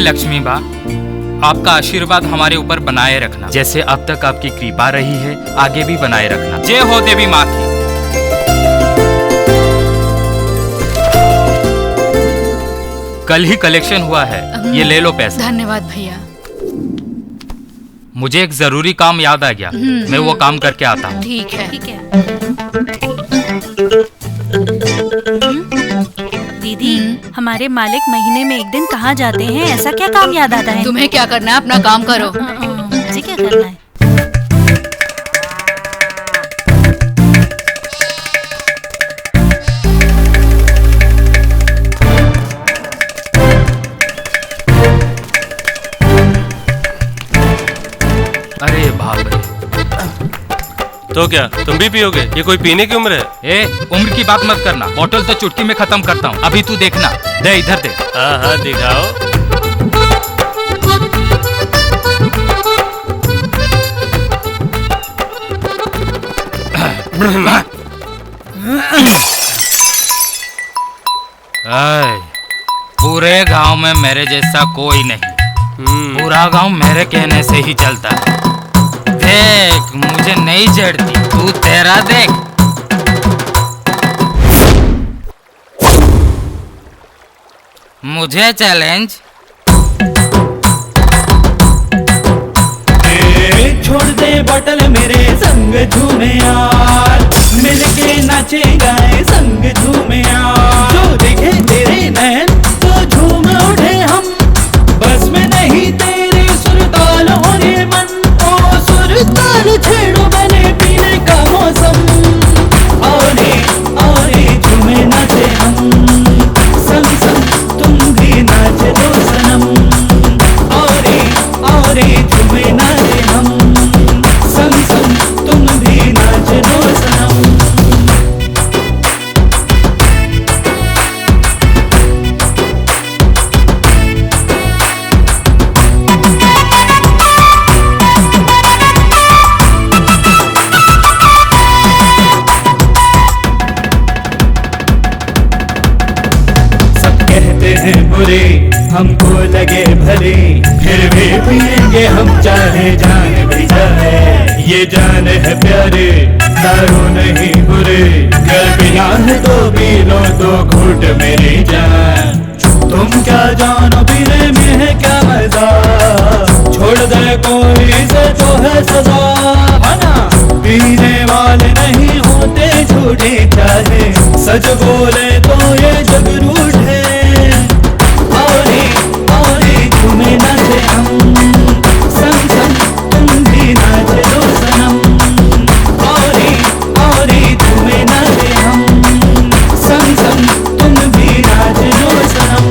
लक्ष्मी बा, आपका आशीर्वाद हमारे ऊपर बनाए रखना। जैसे अब तक आपकी कृपा रही है, आगे भी बनाए रखना। जय हो देवी माँ की। कल ही कलेक्शन हुआ है, ये ले लो पैसा। धन्यवाद भैया। मुझे एक जरूरी काम याद आ गया, मैं वो काम करके आता हूँ। ठीक है। दीदी, हमारे मालिक महीने में एक दिन कहाँ जाते हैं? ऐसा क्या काम याद आता है? तुम्हें क्या करना है, अपना काम करो। मुझे क्या करना है? अरे बाप रे। तो क्या तुम भी पियोगे? ये कोई पीने की उम्र है? ए, उम्र की बात मत करना, बोतल तो चुटकी में खत्म करता हूँ। अभी तू देखना, दे इधर दे। हाँ हाँ दिखाओ। पूरे गांव में मेरे जैसा कोई नहीं। पूरा गांव मेरे कहने से ही चलता है। देख, मुझे नहीं चढ़ती, तू तेरा देख। मुझे चैलेंज। छोड़ दे बोतल मेरे संग झूमे यार, मिलके नाचे गाए संग झूमे यार। जो देखे तेरे नैन तो झूम उठे हम, बस में नहीं तेरे सुरताल और ये मन। ओ सुरताल छेड़ो बने पीने का मौसम। और झूमे नाचे हम, संग संग तुम भी नाच दो सनम। और झूमे नाचे हम, संग संग तुम भी नाच दो सनम। बुरे हमको लगे भले, फिर भी पिएंगे हम चाहे जान भी जाए। ये जान है प्यारे, दारू नहीं बुरे, कर पिया है तो पी लो दो घूट मेरी जान। तुम क्या जानो पीने में है क्या मजा, छोड़ दे कोई से जो है सजा, है ना? पीने वाले नहीं होते झूठे, चाहे सच बोले तो ये जग रूठे। और झूमे नाचे हम, संग संग तुम भी नाच दो सनम। और झूमे नाचे हम, संग संग तुम भी नाच दो सनम।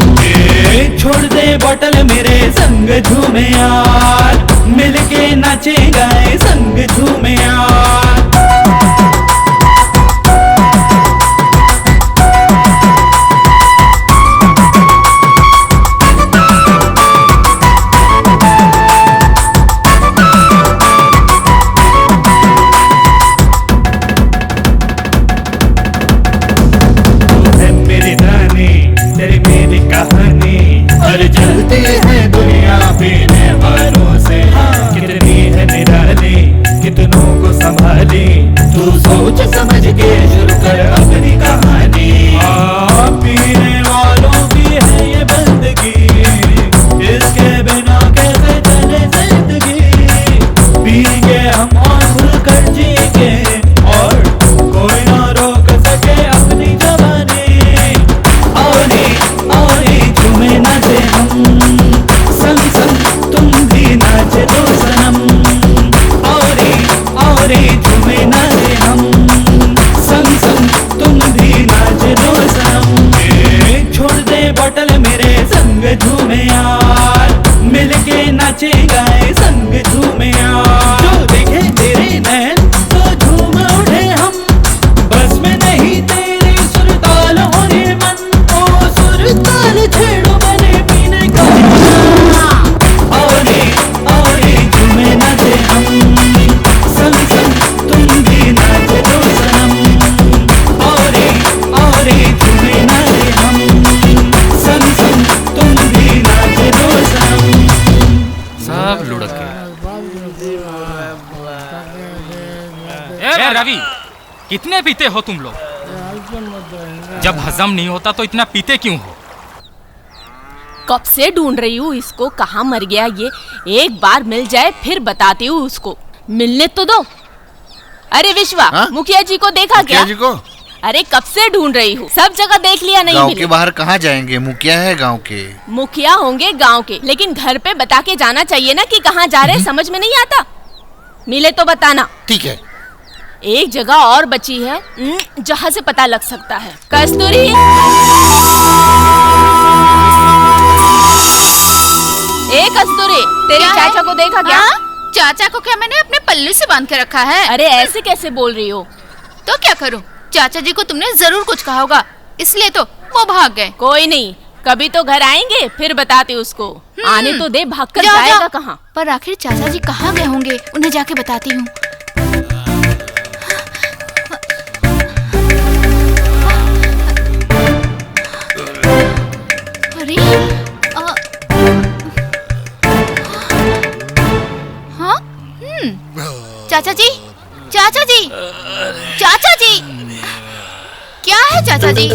छोड़ दे बोतल मेरे संग झूमे यार, मिलके नाचे गाए संग झूमे यार। तुम भी नाच दो सनम। ए रवि, कितने पीते हो तुम लोग? जब हजम नहीं होता तो इतना पीते क्यों हो? कब से ढूंढ रही हूँ इसको, कहाँ मर गया ये। एक बार मिल जाए फिर बताती हूँ उसको। मिलने तो दो। अरे विश्वा, मुखिया जी को देखा क्या? मुखिया जी को? अरे कब से ढूंढ रही हूँ, सब जगह देख लिया, नहीं गांव मिले। के बाहर कहाँ जाएंगे, मुखिया है गांव के। मुखिया होंगे गांव के, लेकिन घर पे बता के जाना चाहिए ना कि कहाँ जा रहे। समझ में नहीं आता? मिले तो बताना। ठीक है। एक जगह और बची है जहाँ से पता लग सकता है। कस्तूरी, ए कस्तूरी, तेरे चाचा को देखा क्या? चाचा को क्या मैंने अपने पल्लू से बांध के रखा है? अरे ऐसे कैसे बोल रही हो? तो क्या करूं? चाचा जी को तुमने जरूर कुछ कहा होगा, इसलिए तो वो भाग गए। कोई नहीं, कभी तो घर आएंगे फिर बताते उसको। आने तो दे, भागकर जाओ, जाएगा जाओ। कहाँ? पर आखिर चाचा जी कहाँ गए होंगे, उन्हें जाके बताती हूँ। अरे हाँ, चाचा जी, चाचा जी, चाचा जी, क्या है चाचा जी?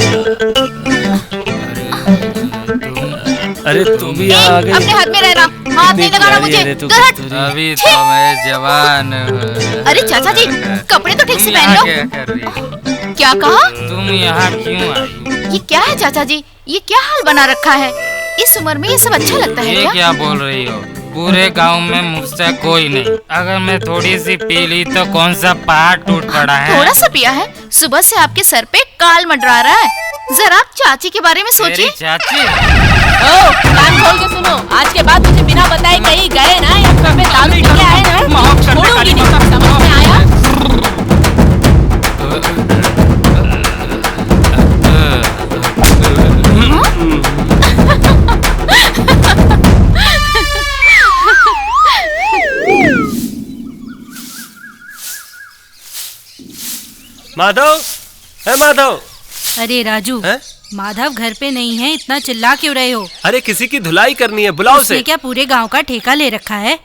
अरे तुम भी यहाँ आ गई। अपने हाथ में रहना, हाथ नहीं लगाना मुझे। दूर हट। अभी तो मैं जवान हूँ। अरे चाचा जी, कपड़े तो ठीक से तुम पहन यहाँ लो। क्या कर रही हो? क्या कहा? तुम यहाँ क्यों आई? ये क्या है चाचा जी, ये क्या हाल बना रखा है? इस उम्र में ये सब अच्छा लगता है ये क्या? क्या बोल रही हो? पूरे गांव में मुझसे कोई नहीं। अगर मैं थोड़ी सी पी ली तो कौन सा पहाड़ टूट पड़ा है? थोड़ा सा पिया है? सुबह से आपके सर पे काल मंडरा रहा है। जरा आप चाची के बारे में सोचिए। मेरी चाची? ओ, कान खोल के सुनो। आज के बाद मुझे बिना बताए कहीं गए ना या घर पे दारू पी के आए ना, छोड़ूंगी नहीं। समझ में आया? माधव, है माधव। अरे राजू, है? माधव घर पे नहीं है, इतना चिल्ला क्यों रहे हो? अरे किसी की धुलाई करनी है, बुलाओ उसने उसे। क्या पूरे गांव का ठेका ले रखा है?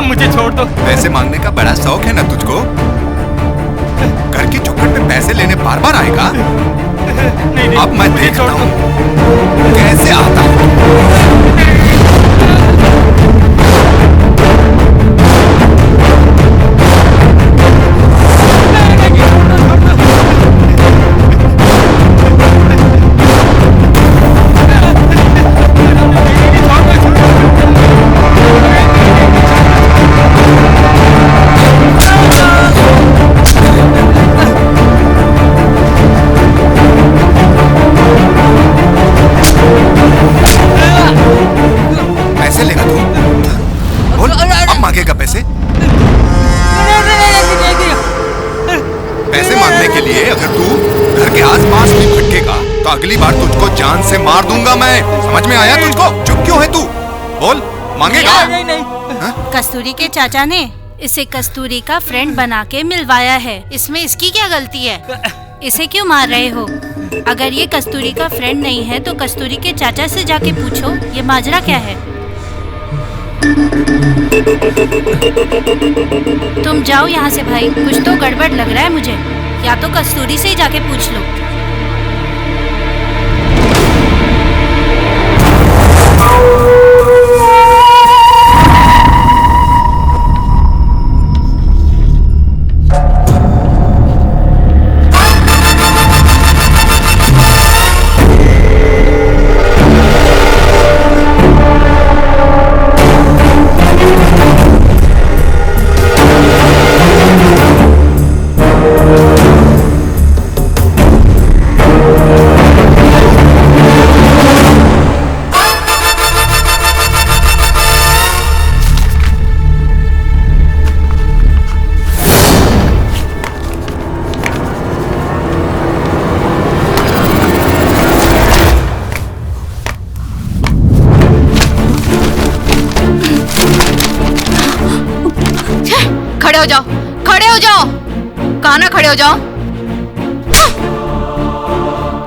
मुझे छोड़ दो। पैसे मांगने का बड़ा शौक है ना तुझको? घर की चौखट में पैसे लेने बार बार आएगा? अब मैं देखता हूँ कैसे आता है। पैसे लेगा तू? बोल, अब मांगेगा पैसे? पैसे मांगने के लिए अगर तू घर के आसपास भी भटकेगा तो अगली बार तुझको जान से मार दूंगा मैं। समझ में आया तुझको? चुप क्यों है तू? बोल, मांगेगा? कस्तूरी के चाचा ने इसे कस्तूरी का फ्रेंड बना के मिलवाया है। इसमें इसकी क्या गलती है? इसे क्यों मार रहे हो? अगर ये कस्तूरी का फ्रेंड नहीं है तो कस्तूरी के चाचा से जाके पूछो ये माजरा क्या है। तुम जाओ यहाँ से भाई, कुछ तो गड़बड़ लग रहा है मुझे। या तो कस्तूरी से ही जाके पूछ लो। खड़े हो जाओ, खड़े हो जाओ, कहाँ ना खड़े हो जाओ।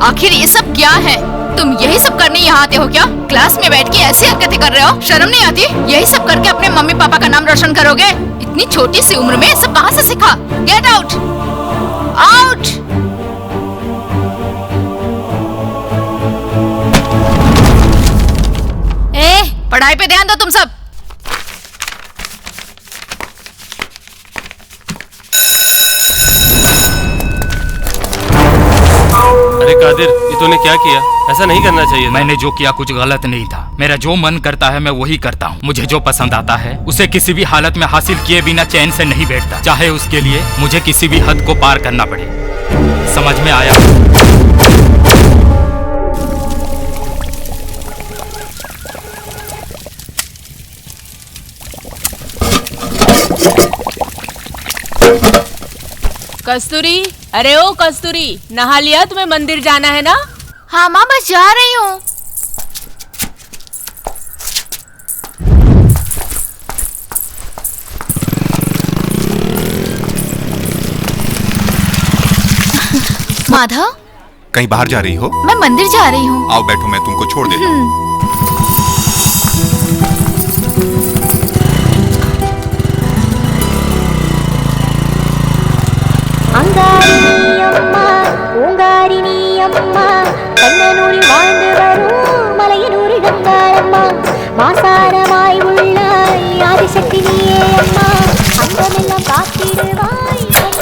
आखिर ये सब क्या है? तुम यही सब करने यहाँ आते हो क्या? क्लास में बैठ के ऐसी हरकतें कर रहे हो, शर्म नहीं आती? यही सब करके अपने मम्मी पापा का नाम रोशन करोगे? इतनी छोटी सी उम्र में सब कहाँ से सीखा? Get out, out. पढ़ाई पे ध्यान दो तुम सब। अरे कादिर, ये तूने क्या किया? ऐसा नहीं करना चाहिए था। मैंने जो किया कुछ गलत नहीं था। मेरा जो मन करता है मैं वही करता हूँ। मुझे जो पसंद आता है उसे किसी भी हालत में हासिल किए बिना चैन से नहीं बैठता, चाहे उसके लिए मुझे किसी भी हद को पार करना पड़े। समझ में आया? कस्तूरी, अरे ओ कस्तूरी, नहा लिया? तुम्हें मंदिर जाना है ना? हाँ माँ, बस जा रही हूँ। माधव, कहीं बाहर जा रही हो? मैं मंदिर जा रही हूँ। आओ बैठो, मैं तुमको छोड़ देता हूँ।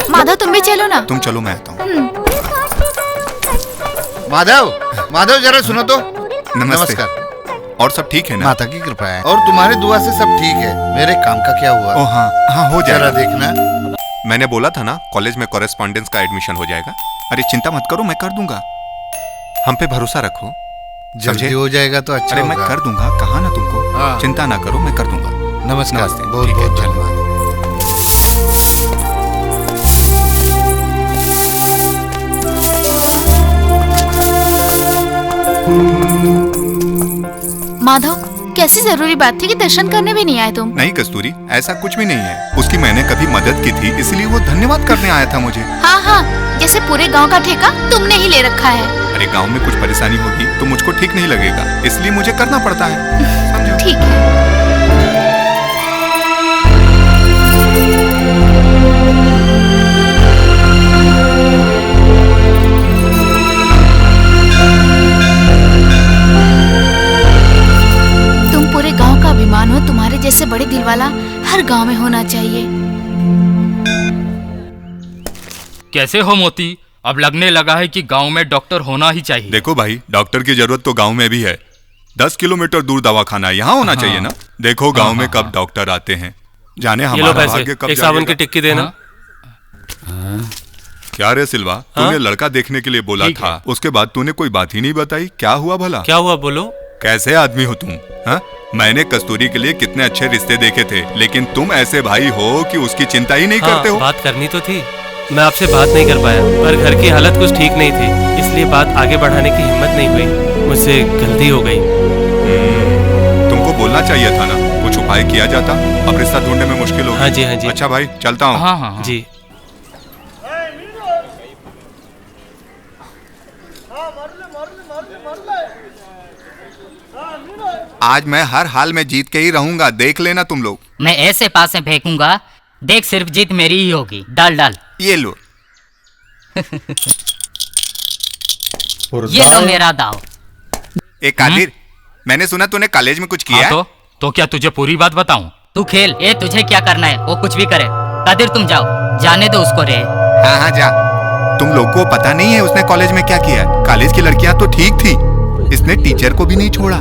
माधव, तुम भी चलो ना। तुम चलो, मैं आता हूँ। माधव, माधव जरा सुनो तो। नमस्कार। और सब ठीक है ना? माता की कृपा है और तुम्हारी दुआ से सब ठीक है। मेरे काम का क्या हुआ? ओ हाँ हाँ, हो जाएगा। जरा देखना। मैंने बोला था ना, कॉलेज में कॉरेस्पॉन्डेंस का एडमिशन हो जाएगा। अरे चिंता मत करो, मैं कर दूंगा। हम पे भरोसा रखो। जल्दी हो जाएगा तो अच्छा। अरे मैं कर दूंगा, कहा ना तुमको। हाँ। चिंता ना करो, मैं कर दूंगा। नमस्कार, नमस्ते। बहुत ठीक है, बहुत चलो। धन्यवाद। माधव, कैसी जरूरी बात थी कि दर्शन करने भी नहीं आए तुम? नहीं कस्तूरी, ऐसा कुछ भी नहीं है। उसकी मैंने कभी मदद की थी, इसलिए वो धन्यवाद करने आया था मुझे। हाँ हाँ, जैसे पूरे गांव का ठेका तुमने ही ले रखा है। अरे गांव में कुछ परेशानी होगी तो मुझको ठीक नहीं लगेगा, इसलिए मुझे करना पड़ता है। समझो? ठीक है। तुम पूरे गांव का अभिमान हो। तुम्हारे जैसे बड़े दिल वाला हर गांव में होना चाहिए। कैसे हो मोती? अब लगने लगा है कि गांव में डॉक्टर होना ही चाहिए। देखो भाई, डॉक्टर की जरूरत तो गांव में भी है। 10 किलोमीटर दूर दवाखाना यहाँ होना चाहिए ना। देखो गांव में कब डॉक्टर आते हैं, जाने ये लो हमारा पैसे, भाग्य कब एक साबुन की जागेगा। टिक्की देना। क्या रे सिल्वा, तूने लड़का देखने के लिए बोला ठीक था, उसके बाद तूने कोई बात ही नहीं बताई। क्या हुआ भला? क्या हुआ बोलो? कैसे आदमी हो तुम? हाँ? मैंने कस्तूरी के लिए कितने अच्छे रिश्ते देखे थे, लेकिन तुम ऐसे भाई हो कि उसकी चिंता ही नहीं करते हो। बात करनी तो थी, मैं आपसे बात नहीं कर पाया, पर घर की हालत कुछ ठीक नहीं थी, इसलिए बात आगे बढ़ाने की हिम्मत नहीं हुई। मुझसे गलती हो गई। तुमको बोलना चाहिए था ना, कुछ उपाय किया जाता। अब रिश्ता ढूंढने में मुश्किल होगी। हाँ जी, हाँ जी। अच्छा भाई, चलता हूँ। हाँ हाँ हाँ। जी। आज मैं हर हाल में जीत के ही रहूंगा, देख लेना तुम लोग। मैं ऐसे पासे फेंकूंगा, देख सिर्फ जीत मेरी ही होगी। डाल डाल। ये लो। ये लो मेरा दाव। एक कादिर, मैंने सुना तूने कॉलेज में कुछ किया है? तो क्या तुझे पूरी बात बताऊं? तू खेल, ये तुझे क्या करना है वो कुछ भी करे। कादिर तुम जाओ, जाने दो उसको रे। हाँ हाँ जा। तुम लोग को पता नहीं है उसने कॉलेज में क्या किया? कॉलेज की लड़कियां तो ठीक थी, इसने टीचर को भी नहीं छोड़ा।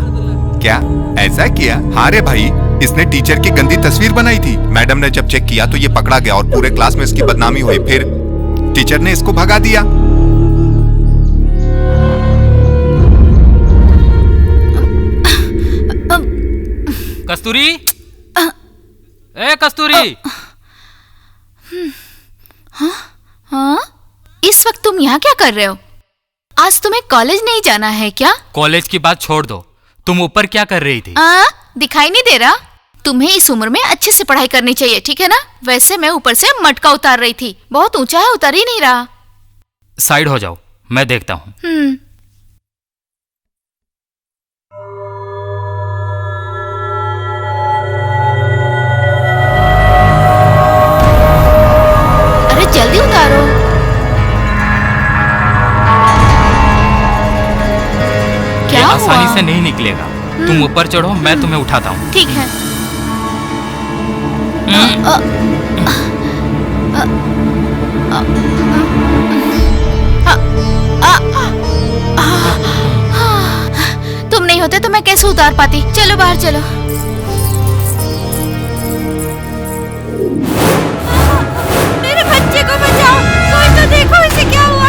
क्या ऐसा किया? हाँ रे भाई, इसने टीचर की गंदी तस्वीर बनाई थी। मैडम ने जब चेक किया तो ये पकड़ा गया और पूरे क्लास में इसकी बदनामी हुई। फिर टीचर ने इसको भगा दिया। कस्तूरी, ए कस्तूरी। हाँ? इस वक्त तुम यहाँ क्या कर रहे हो? आज तुम्हें कॉलेज नहीं जाना है क्या? कॉलेज की बात छोड़ दो, तुम ऊपर क्या कर रही थी? दिखाई नहीं दे रहा? तुम्हें इस उम्र में अच्छे से पढ़ाई करनी चाहिए, ठीक है ना? वैसे मैं ऊपर से मटका उतार रही थी, बहुत ऊंचा है, उतार ही नहीं रहा। साइड हो जाओ, मैं देखता हूँ। आसानी से नहीं निकलेगा। तुम ऊपर चढ़ो, मैं तुम्हें उठाता हूँ। ठीक है। तुम नहीं होते तो मैं कैसे उतार पाती। चलो बाहर चलो। मेरे बच्चे को बचाओ, कोई तो देखो इसे क्या हुआ।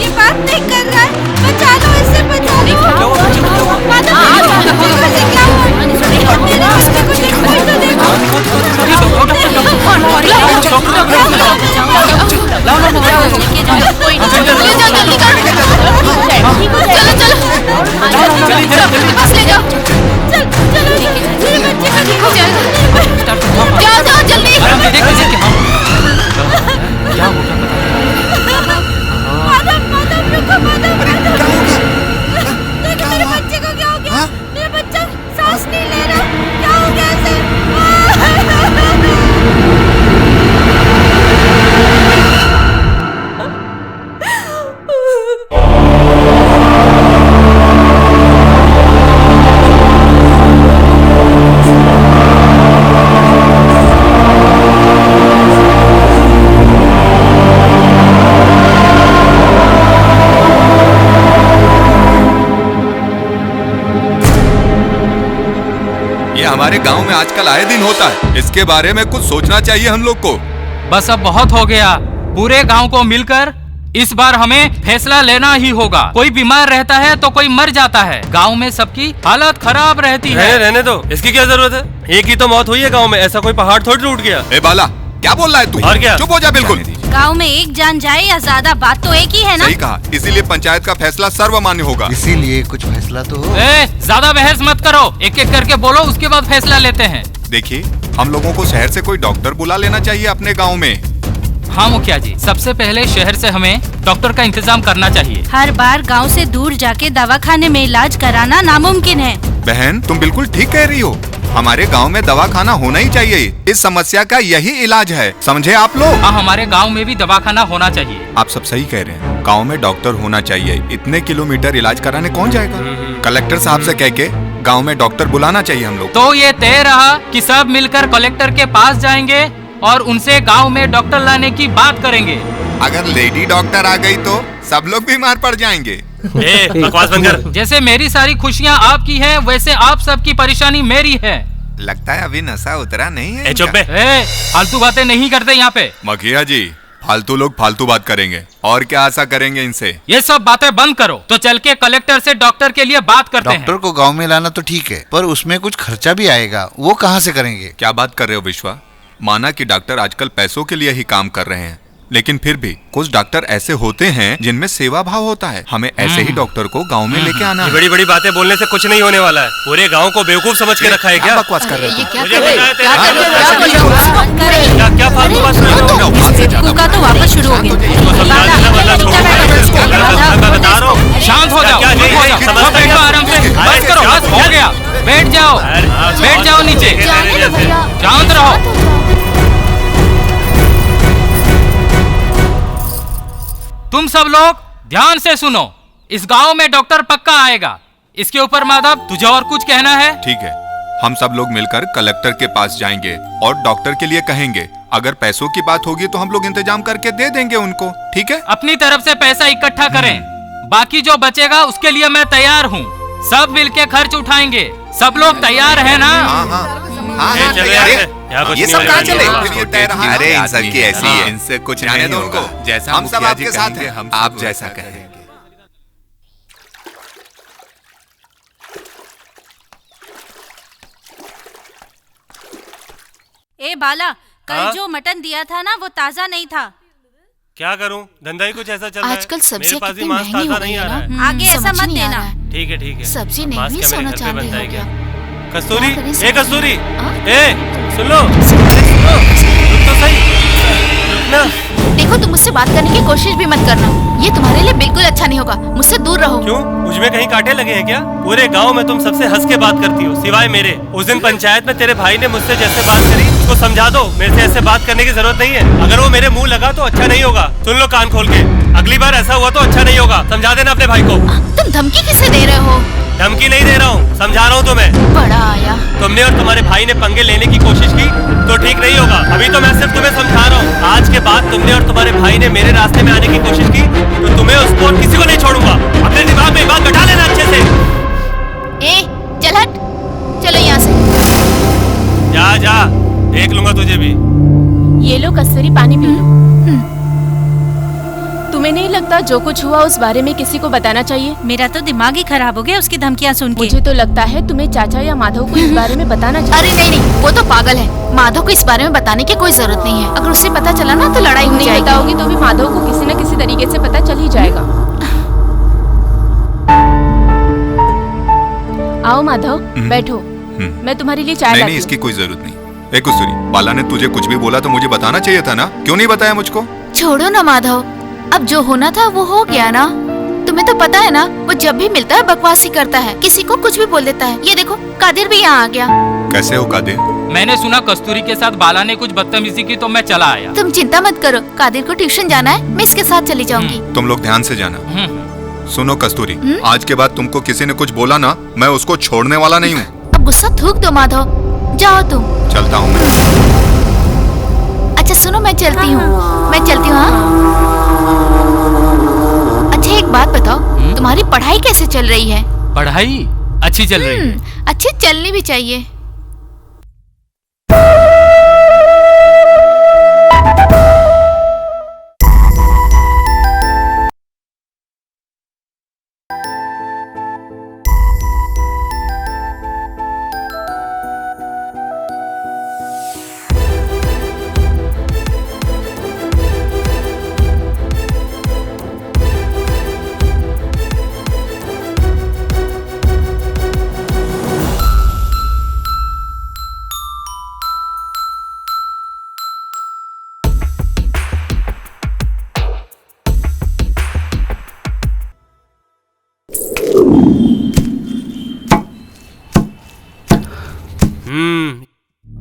ये बात नहीं कर रहा है, बचा लो इसे, बचा लो। इसे क्या हुआ? मेरे बच्चे को देखो, कोई तो देखो। बस ले जाओ। जाओ जाओ जल्दी। देखो मेरे बच्चे को क्या हो गया। मेरा बच्चा सांस नहीं ले रहा, क्या हो गया इसे? हमारे गांव में आजकल आए दिन होता है, इसके बारे में कुछ सोचना चाहिए हम लोग को। बस अब बहुत हो गया। पूरे गांव को मिलकर इस बार हमें फैसला लेना ही होगा। कोई बीमार रहता है तो कोई मर जाता है। गांव में सबकी हालत खराब रहती है। रहने दो, इसकी क्या जरूरत है? एक ही तो मौत हुई है गांव में, ऐसा कोई पहाड़ थोड़ी टूट गया। ए बाला, क्या बोल रहा है तू? और क्या? चुप हो जा बिल्कुल। गांव में एक जान जाए या ज्यादा, बात तो एक ही है ना। सही कहा, इसीलिए पंचायत का फैसला सर्वमान्य होगा। इसीलिए कुछ फैसला तो हो। ज्यादा बहस मत करो, एक एक करके बोलो, उसके बाद फैसला लेते हैं। देखिए, हम लोगों को शहर से कोई डॉक्टर बुला लेना चाहिए अपने गांव में। हाँ मुखिया जी, सबसे पहले शहर से हमें डॉक्टर का इंतजाम करना चाहिए। हर बार गांव से दूर जाके दवाखाने में इलाज कराना नामुमकिन है। बहन, तुम बिल्कुल ठीक कह रही हो। हमारे गांव में दवाखाना होना ही चाहिए। इस समस्या का यही इलाज है, समझे आप लोग? हाँ, हमारे गांव में भी दवाखाना होना चाहिए। आप सब सही कह रहे हैं, गांव में डॉक्टर होना चाहिए। इतने किलोमीटर इलाज कराने कौन जाएगा? कलेक्टर साहब से कह के गांव में डॉक्टर बुलाना चाहिए हम लोग। तो ये तय रहा कि सब मिलकर कलेक्टर के पास जाएंगे और उनसे गांव में डॉक्टर लाने की बात करेंगे। अगर लेडी डॉक्टर आ गई तो सब लोग बीमार पड़ जाएंगे। बकवास बंद कर। जैसे मेरी सारी खुशियाँ आपकी हैं, वैसे आप सबकी परेशानी मेरी है। लगता है अभी नशा उतरा नहीं है। चुप बे। फालतू बातें नहीं करते यहाँ पे। मुखिया जी, फालतू लोग फालतू बात करेंगे, और क्या आशा करेंगे इनसे? ये सब बातें बंद करो, तो चल के कलेक्टर से डॉक्टर के लिए बात करते हैं। डॉक्टर को गांव में लाना तो ठीक है, पर उसमें कुछ खर्चा भी आएगा, वो कहाँ से करेंगे? क्या बात कर रहे हो विश्वा? माना कि डॉक्टर आजकल पैसों के लिए ही काम कर रहे हैं, लेकिन फिर भी कुछ डॉक्टर ऐसे होते हैं जिनमें सेवा भाव होता है। हमें ऐसे ही डॉक्टर को गांव में लेके आना है। बड़ी बड़ी बातें बोलने से कुछ नहीं होने वाला है। पूरे गांव को बेवकूफ समझ के रखा है क्या? बकवास कर रहे हो? क्या फालतू बात कर रहे हो? का तो वापस शुरू हो गया। शांत हो जाओ, बैठो आराम से, बस करो, बस हो गया। बैठ जाओ, बैठ जाओ नीचे, शांत रहो। तुम सब लोग ध्यान से सुनो, इस गांव में डॉक्टर पक्का आएगा। इसके ऊपर माधव, तुझे और कुछ कहना है? ठीक है, हम सब लोग मिलकर कलेक्टर के पास जाएंगे और डॉक्टर के लिए कहेंगे। अगर पैसों की बात होगी तो हम लोग इंतजाम करके दे देंगे उनको, ठीक है? अपनी तरफ से पैसा इकट्ठा करें, बाकी जो बचेगा उसके लिए मैं तैयार हूँ। सब मिलके खर्च उठाएंगे। सब लोग तैयार है ना? ये सब कहाँ चले? अरे इन सब की ऐसी है, इनसे कुछ नहीं होगा। जैसा हम सब आपके साथ हैं, आप जैसा कहें। ए बाला, कल जो मटन दिया था ना, वो ताजा नहीं था। क्या करूं, धंधा ही कुछ ऐसा चल रहा है। आजकल सब्जियां मेरे पास भी कितनी मांस महंगी ताजा हो गई नहीं आ है रहा है। ना। आगे ऐसा मत देना। ठीक है सब्जी नहीं मांस भी क्या मेरे सोना घर पे चांदी बनता हो है क्या? गया। कस्तूरी, क्या करें ए कस्तूरी, ए सुन लो, रुक तो सही, रुकना। देखो, तुम मुझसे बात करने की कोशिश भी मत करना, ये तुम्हारे लिए बिल्कुल अच्छा नहीं होगा। मुझसे दूर रहो। क्यों, मुझमें कहीं कांटे लगे हैं क्या? पूरे गांव में तुम सबसे हंस के बात करती हो, सिवाय मेरे। उस दिन पंचायत में तेरे भाई ने मुझसे जैसे बात करी, उसको समझा दो। मेरे से ऐसे बात करने की जरूरत नहीं है। अगर वो मेरे मुंह लगा तो अच्छा नहीं होगा। सुन लो कान खोल के, अगली बार ऐसा हुआ तो अच्छा नहीं होगा। समझा देना अपने भाई को। तुम धमकी किसे दे रहे हो? धमकी नहीं दे रहा हूँ, समझा रहा हूँ तुम्हें। बड़ा आया। तुमने और तुम्हारे भाई ने पंगे लेने की कोशिश की तो ठीक नहीं होगा। अभी तो मैं सिर्फ तुम्हें समझा रहा हूँ। आज के बाद तुमने और तुम्हारे भाई ने मेरे रास्ते में आने की कोशिश की तो तुम्हें, उसको और किसी को नहीं छोड़ूंगा। अपने दिमाग में बात बैठा लेना अच्छे से। ए, चल हट, चलो यहाँ से। जा जा, देख लूंगा तुझे भी। ये लो कस्तूरी, पानी पी लो। तुम्हें नहीं लगता जो कुछ हुआ उस बारे में किसी को बताना चाहिए? मेरा तो दिमाग ही खराब हो गया उसकी धमकियाँ सुन के। मुझे तो लगता है तुम्हें चाचा या माधव को इस बारे में बताना चाहिए। अरे नहीं नहीं, वो तो पागल है। माधव को इस बारे में बताने की कोई जरूरत नहीं है। अगर उसे पता चला ना तो लड़ाई हो नहीं जाएगी। बताओगी तो भी माधव को किसी न किसी तरीके से पता चल ही जाएगा। आओ माधव, बैठो। मैं तुम्हारे लिए चाय लाती हूँ। नहीं, इसकी कोई जरूरत नहीं। ए कस्तूरी, बाला ने तुझे कुछ भी बोला तो मुझे बताना चाहिए था ना, क्यों नहीं बताया मुझको? छोड़ो ना माधव, अब जो होना था वो हो गया ना। तुम्हें तो पता है ना, वो जब भी मिलता है बकवासी करता है, किसी को कुछ भी बोल देता है। ये देखो, कादिर भी यहाँ आ गया। कैसे हो कादिर? मैंने सुना कस्तूरी के साथ बाला ने कुछ बदतमीजी की तो मैं चला आया। तुम चिंता मत करो, कादिर को ट्यूशन जाना है, मैं इसके साथ चली जाऊंगी। तुम लोग ध्यान से जाना। सुनो कस्तूरी, आज के बाद तुमको किसी ने कुछ बोला ना, मैं उसको छोड़ने वाला नहीं हूँ। अब गुस्सा थूक दो माधव, जाओ तुम। चलता हूँ मैं। अच्छा सुनो, मैं चलती हूँ। मैं चलती हूँ। हाँ, अच्छा एक बात बताओ, तुम्हारी पढ़ाई कैसे चल रही है? पढ़ाई अच्छी चल रही है। अच्छी चलनी भी चाहिए।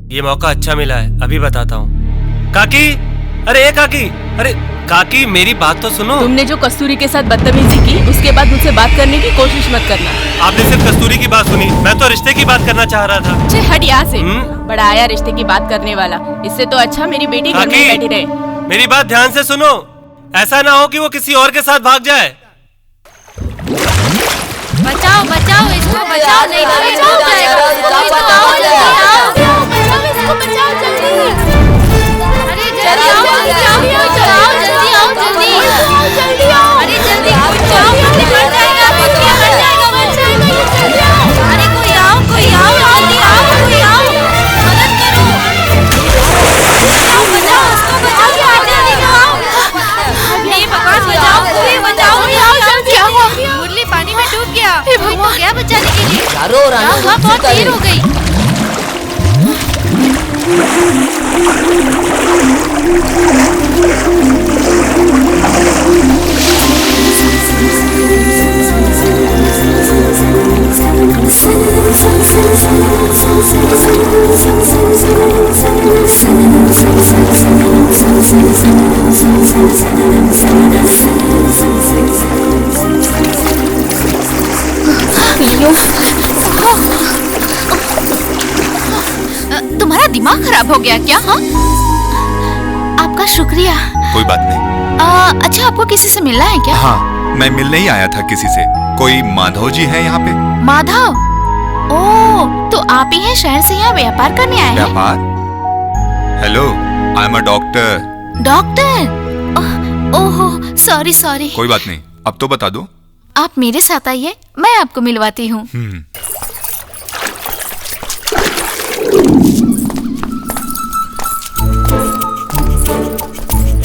ये मौका अच्छा मिला है, अभी बताता हूँ। काकी, अरे ए काकी, अरे काकी मेरी बात तो सुनो। तुमने जो कस्तूरी के साथ बदतमीजी की, उसके बाद मुझसे बात करने की कोशिश मत करना। आपने सिर्फ कस्तूरी की बात सुनी, मैं तो रिश्ते की बात करना चाह रहा था। छे, हट यहाँ से। बड़ा आया रिश्ते की बात करने वाला। इससे तो अच्छा मेरी बेटी घर में बैठी रहे। मेरी बात ध्यान से सुनो, ऐसा ना हो कि वो किसी और के साथ भाग जाए। बचाओ बचाओ इसको, बचाओ, नहीं तो ये डूब जाएगा। आओ जल्दी, आओ, बचाओ इसको, बचाओ जल्दी। अरे जल्दी आओ, जल्दी आओ, जल्दी आओ, जल्दी आओ। अरे जल्दी बचाओ, मर जाएगा, बच्चा मर जाएगा, मर जाएगा, जल्दी आओ। अरे कोई आओ, कोई आओ, जल्दी आओ, कोई आओ, मदद करो। बचाओ बचाओ उसको, बचाओ, जल्दी आओ। ये भगवान बचाओ, कोई बचाओ, क्या हुआ? मुरली पानी में डूब गया। कोई तो गया बचाने के लिए। बहुत देर हो गई। तुम्हारा दिमाग खराब हो गया क्या? हाँ, आपका शुक्रिया। कोई बात नहीं। अच्छा आपको किसी से मिलना है क्या? हाँ, मैं मिलने ही आया था किसी से। कोई माधव जी है यहाँ पे? माधव? ओह, तो आप ही हैं शहर से यहाँ व्यापार करने आए हैं? व्यापार? Hello, I am a doctor. Doctor? ओहो, सॉरी सॉरी। कोई बात नहीं, अब तो बता दो। आप मेरे साथ आइए, मैं आपको मिलवाती हूँ।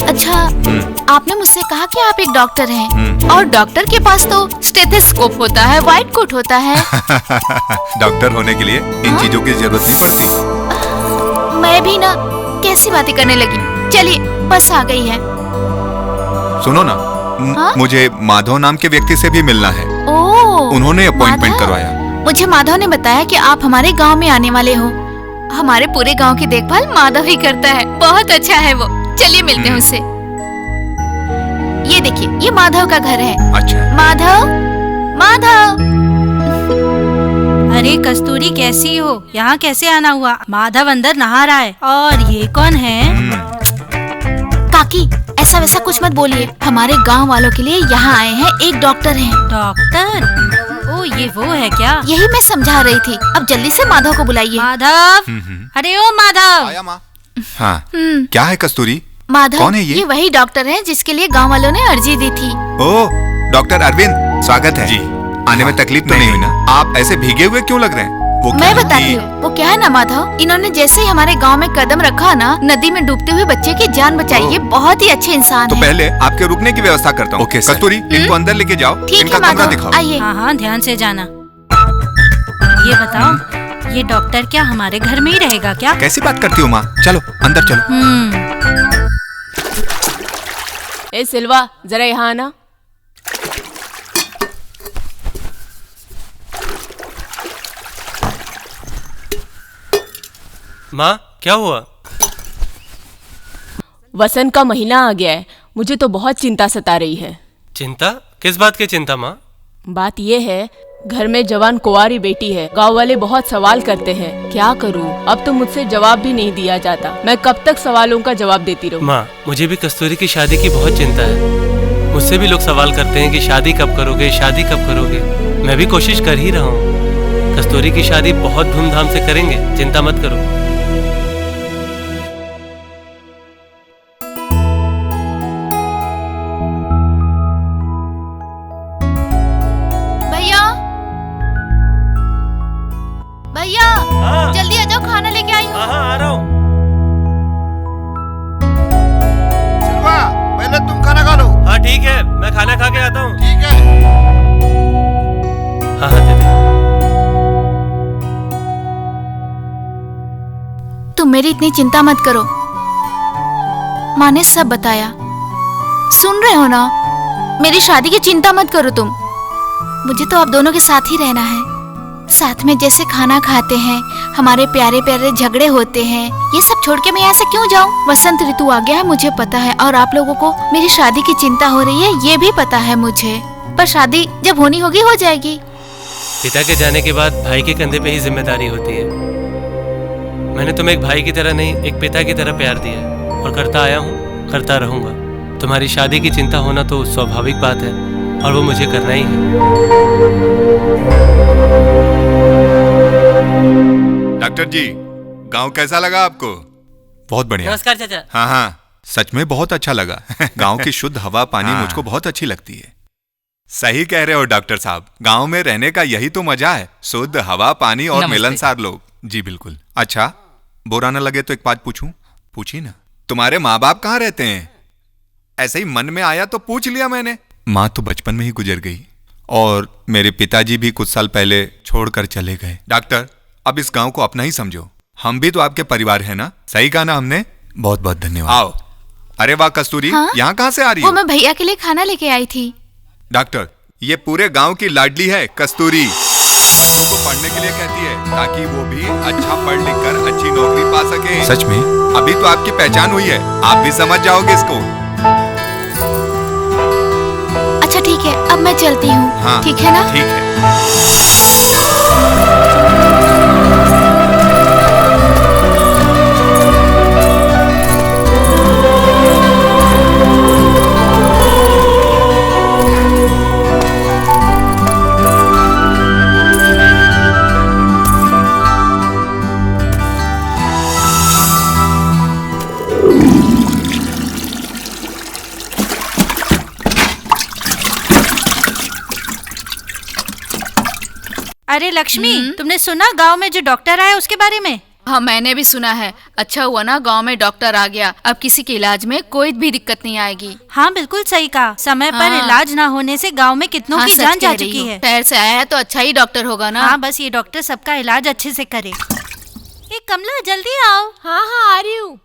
अच्छा, आपने मुझसे कहा कि आप एक डॉक्टर हैं, और डॉक्टर के पास तो स्टेथोस्कोप होता है, व्हाइट कोट होता है। डॉक्टर होने के लिए इन चीजों की जरूरत नहीं पड़ती। मैं भी ना कैसी बातें करने लगी। चलिए, बस आ गई है। सुनो ना, मुझे माधव नाम के व्यक्ति से भी मिलना है। ओह, उन्होंने अपॉइंटमेंट करवाया। मुझे माधव ने बताया कि आप हमारे गांव में आने वाले हो। हमारे पूरे गांव की देखभाल माधव ही करता है। बहुत अच्छा है वो। चलिए मिलते हैं उससे। ये देखिए, ये माधव का घर है। अच्छा। माधव, माधव। कस्तूरी कैसी हो? यहाँ कैसे आना हुआ? माधव अंदर नहा रहा है। और ये कौन है? काकी, ऐसा वैसा कुछ मत बोलिए। हमारे गांव वालों के लिए यहाँ आए हैं, एक डॉक्टर हैं। डॉक्टर? ओ, ये वो है क्या? यही मैं समझा रही थी। अब जल्दी से माधव को बुलाइए। माधव, अरे ओ माधव। आया माँ। हाँ, क्या है कस्तूरी? माधव, कौन है ये? वही डॉक्टर हैं जिसके लिए गांव वालों ने अर्जी दी थी। ओ, डॉक्टर अरविंद, स्वागत है जी। आने में तकलीफ तो नहीं हुई ना? आप ऐसे भीगे हुए क्यों लग रहे हैं? वो मैं बताती हूँ। वो क्या है ना माधव, इन्होंने जैसे ही हमारे गांव में कदम रखा ना, नदी में डूबते हुए बच्चे की जान बचाई। ये बहुत ही अच्छे इंसान तो हैं। पहले आपके रुकने की व्यवस्था करता हूँ। कस्तूरी, इनको अंदर लेके जाओ। ठीक इनका है कमरा माधव, दिखाओ। आइए। हाँ हाँ, ध्यान से जाना। ये बताओ, ये डॉक्टर क्या हमारे घर में ही रहेगा क्या? कैसी बात करती हो माँ? चलो अंदर चलो। ए सिल्वा, जरा यहाँ आना। माँ, क्या हुआ? वसंत का महीना आ गया है, मुझे तो बहुत चिंता सता रही है। चिंता? किस बात की चिंता माँ? बात ये है, घर में जवान कुंवारी बेटी है। गांव वाले बहुत सवाल करते हैं, क्या करूं? अब तो मुझसे जवाब भी नहीं दिया जाता। मैं कब तक सवालों का जवाब देती रहूं? माँ, मुझे भी कस्तूरी की शादी की बहुत चिंता है। मुझसे भी लोग सवाल करते हैं कि शादी कब करोगे, शादी कब करोगे। मैं भी कोशिश कर ही रहा हूँ। कस्तूरी की शादी बहुत धूमधाम से करेंगे, चिंता मत करो। भैया, जल्दी आ जाओ, खाना लेके आई हूँ। हाँ, आ रहा हूँ। सिल्वा, पहले तुम खाना खा लो। हाँ ठीक है, मैं खाना खा के आता हूँ। ठीक है। हाँ हाँ, दे दे। तुम मेरी इतनी चिंता मत करो, माँ ने सब बताया। सुन रहे हो ना? मेरी शादी की चिंता मत करो तुम। मुझे तो आप दोनों के साथ ही रहना है। साथ में जैसे खाना खाते हैं, हमारे प्यारे प्यारे झगड़े होते हैं, ये सब छोड़ के मैं यहाँ से क्यों जाऊँ? वसंत ऋतु आ गया है, मुझे पता है। और आप लोगों को मेरी शादी की चिंता हो रही है, ये भी पता है मुझे। पर शादी जब होनी होगी हो जाएगी। पिता के जाने के बाद भाई के कंधे पे ही जिम्मेदारी होती है। मैंने तुम्हें एक भाई की तरह नहीं, एक पिता की तरह प्यार दिया है और करता आया हूँ, करता रहूंगा। तुम्हारी शादी की चिंता होना तो स्वाभाविक बात है और वो मुझे करना ही है। डॉक्टर जी, गांव कैसा लगा आपको? बहुत बढ़िया। नमस्कार चाचा। हाँ हाँ, सच में बहुत अच्छा लगा। गांव की शुद्ध हवा पानी मुझको बहुत अच्छी लगती है। सही कह रहे हो डॉक्टर साहब, गांव में रहने का यही तो मजा है, शुद्ध हवा पानी और मिलनसार लोग। जी बिल्कुल। अच्छा, बुरा न लगे तो एक बात पूछूं? पूछिए ना। तुम्हारे माँ बाप कहाँ रहते हैं? ऐसे ही मन में आया तो पूछ लिया मैंने। माँ तो बचपन में ही गुजर गई और मेरे पिताजी भी कुछ साल पहले छोड़कर चले गए। डॉक्टर, अब इस गांव को अपना ही समझो। हम भी तो आपके परिवार है ना? सही कहा ना हमने? बहुत बहुत धन्यवाद। आओ। अरे वाह कस्तूरी, हाँ? यहाँ कहाँ से आ रही वो हो? मैं भैया के लिए खाना लेके आई थी। डॉक्टर, ये पूरे गांव की लाडली है कस्तूरी। सबको पढ़ने के लिए कहती है ताकि वो भी अच्छा पढ़ लिख कर अच्छी नौकरी पा सके। सच में? अभी तो आपकी पहचान हुई है, आप भी समझ जाओगे इसको। अच्छा ठीक है, अब मैं चलती हूँ। हाँ, ठीक है ना? ठीक है। अरे लक्ष्मी, तुमने सुना गांव में जो डॉक्टर आया उसके बारे में? हाँ, मैंने भी सुना है। अच्छा हुआ ना गांव में डॉक्टर आ गया, अब किसी के इलाज में कोई भी दिक्कत नहीं आएगी। हाँ बिल्कुल सही कहा। समय पर हाँ। इलाज ना होने से गांव में कितनों हाँ, की सच जान कह जा रही चुकी हो। है। शहर से आया है तो अच्छा ही डॉक्टर होगा ना। हाँ, बस ये डॉक्टर सबका इलाज अच्छे से करे। ए कमला, जल्दी आओ। हाँ हाँ, आ रही हूँ।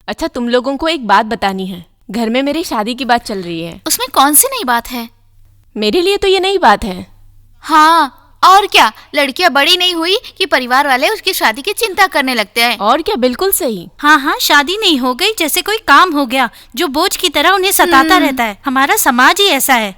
अच्छा, तुम लोगों को एक बात बतानी है। घर में मेरी शादी की बात चल रही है। उसमें कौन सी नई बात है? मेरे लिए तो ये नई बात है। हाँ, और क्या, लड़कियां बड़ी नहीं हुई कि परिवार वाले उसकी शादी की चिंता करने लगते हैं। और क्या, बिल्कुल सही। हाँ हाँ, शादी नहीं हो गई जैसे कोई काम हो गया जो बोझ की तरह उन्हें सताता रहता है। हमारा समाज ही ऐसा है।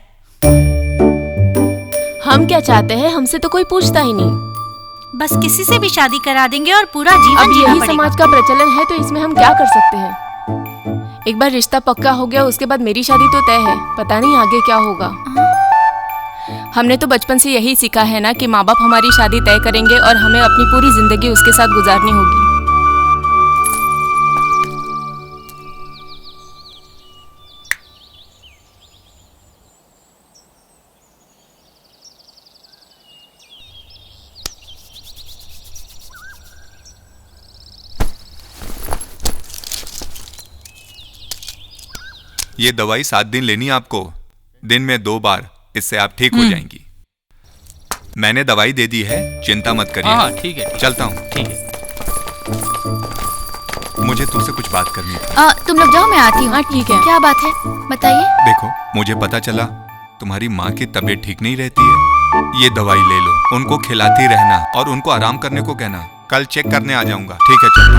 हम क्या चाहते हैं हमसे तो कोई पूछता ही नहीं। बस किसी से भी शादी करा देंगे और पूरा जीवन अब जीना यही पड़ेगा। समाज का प्रचलन है तो इसमें हम क्या कर सकते हैं। एक बार रिश्ता पक्का हो गया उसके बाद मेरी शादी तो तय है, पता नहीं आगे क्या होगा। हमने तो बचपन से यही सीखा है ना कि माँ बाप हमारी शादी तय करेंगे और हमें अपनी पूरी जिंदगी उसके साथ गुजारनी होगी। ये दवाई 7 दिन लेनी है आपको, दिन में 2 बार, इससे आप ठीक हो जाएंगी। मैंने दवाई दे दी है, चिंता मत करिए। हाँ ठीक है, चलता हूँ। ठीक है। मुझे तुमसे कुछ बात करनी थी। तुम लोग जाओ, मैं आती हूँ। हाँ ठीक है। क्या बात है, बताइए। देखो, मुझे पता चला तुम्हारी माँ की तबीयत ठीक नहीं रहती है। ये दवाई ले लो, उनको खिलाती रहना और उनको आराम करने को कहना। कल चेक करने आ जाऊंगा। ठीक है, चलता।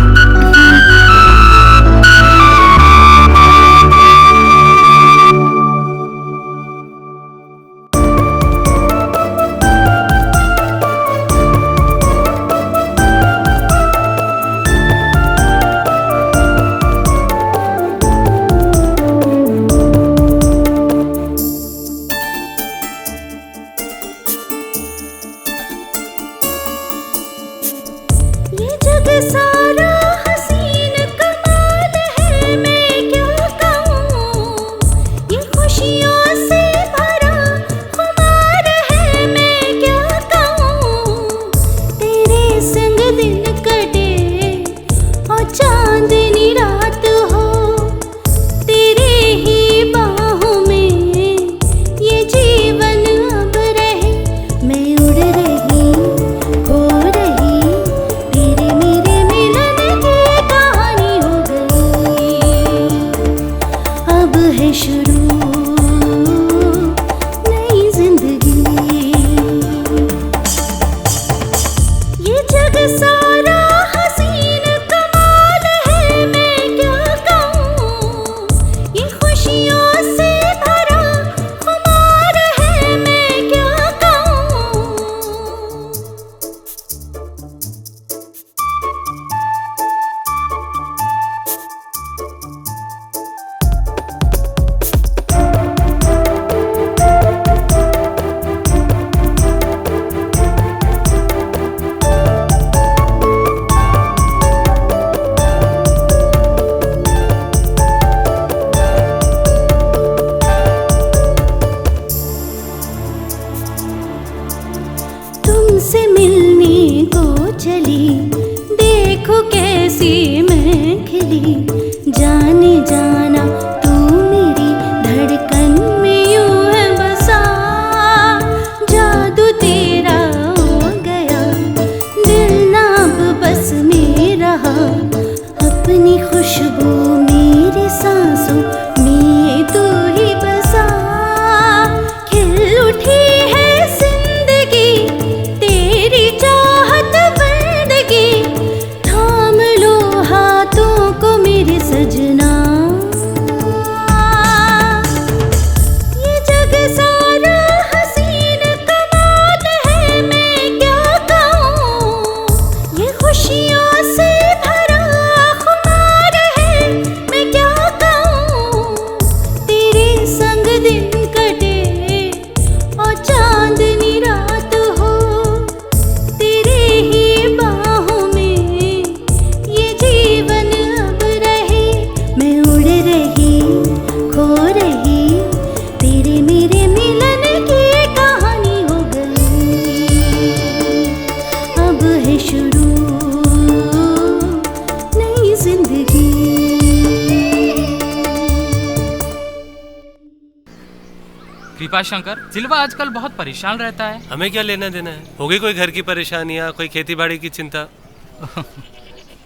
कृपा शंकर, सिल्वा आजकल बहुत परेशान रहता है। हमें क्या लेना देना है, होगी कोई घर की परेशानियाँ, कोई खेती बाड़ी की चिंता।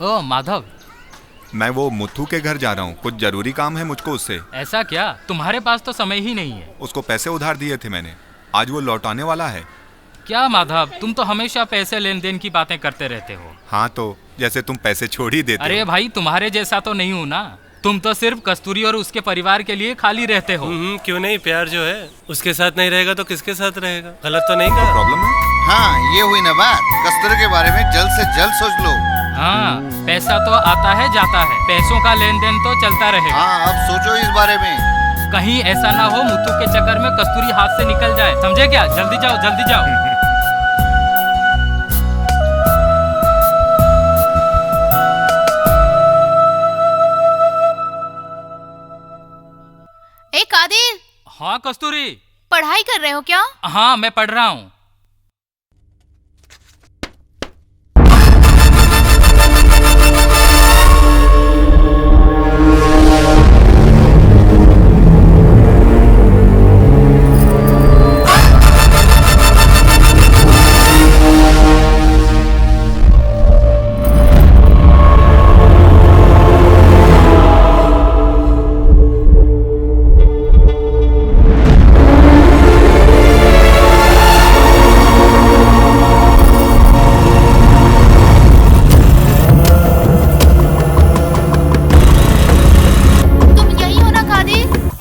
ओ माधव, मैं वो मुथु के घर जा रहा हूँ, कुछ जरूरी काम है मुझको उससे। ऐसा क्या? तुम्हारे पास तो समय ही नहीं है। उसको पैसे उधार दिए थे मैंने, आज वो लौटाने वाला है। क्या माधव, तुम तो हमेशा पैसे लेन देन की बातें करते रहते हो। हाँ तो जैसे तुम पैसे छोड़ ही देते अरे हो। भाई, तुम्हारे जैसा तो नहीं हूँ ना। तुम तो सिर्फ कस्तूरी और उसके परिवार के लिए खाली रहते हो। क्यों नहीं, प्यार जो है उसके साथ नहीं रहेगा तो किसके साथ रहेगा? गलत तो नहीं कहा? प्रॉब्लम है? हाँ, ये हुई ना बात। कस्तूरी के बारे में जल्द से जल्द सोच लो। हाँ, पैसा तो आता है जाता है, पैसों का लेन देन तो चलता रहेगा। हाँ, अब सोचो इस बारे में। कहीं ऐसा ना हो मुत्तू के चक्कर में कस्तूरी हाथ से निकल जाए, समझे क्या? जल्दी जाओ, जल्दी जाओ। ए कादिर, हाँ कस्तूरी। पढ़ाई कर रहे हो क्या? हाँ, मैं पढ़ रहा हूँ।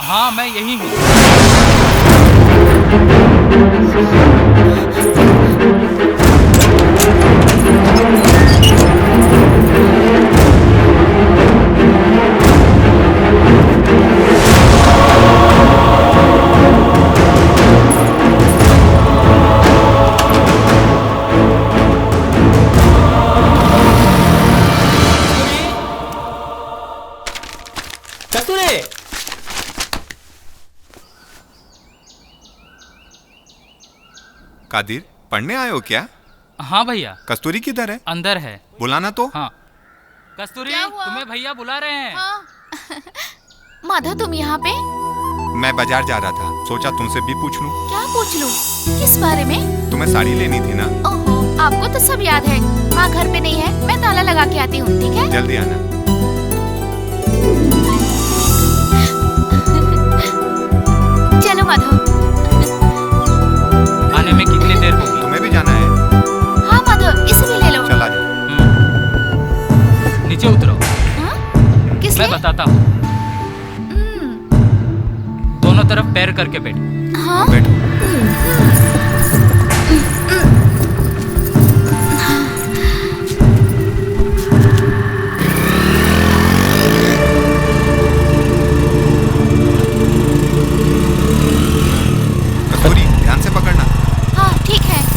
हाँ, मैं यही हूँ। कादिर, पढ़ने आए हो क्या? हाँ भैया। कस्तूरी किधर है? अंदर है। बुलाना तो। हाँ कस्तूरी, तुम्हें भैया बुला रहे हैं। हाँ। माधव, तुम यहाँ पे? मैं बाजार जा रहा था, सोचा तुमसे भी पूछ लूं। क्या पूछ लूं? किस बारे में? तुम्हें साड़ी लेनी थी ना? ओहो, आपको तो सब याद है। माँ घर पे नहीं है, मैं ताला लगा के आती हूँ, ठीक है? जल्दी आना। चलो माधव। आने में कितनी देर होगी? तुम्हें भी जाना है? हाँ माधव, इसे भी ले लो। चला जा। नीचे उतरो। किस मैं लिए? बताता हूँ। दोनों तरफ पैर करके बैठ। हाँ? बैठो। कस्तूरी, ध्यान से पकड़ना। हाँ, ठीक है।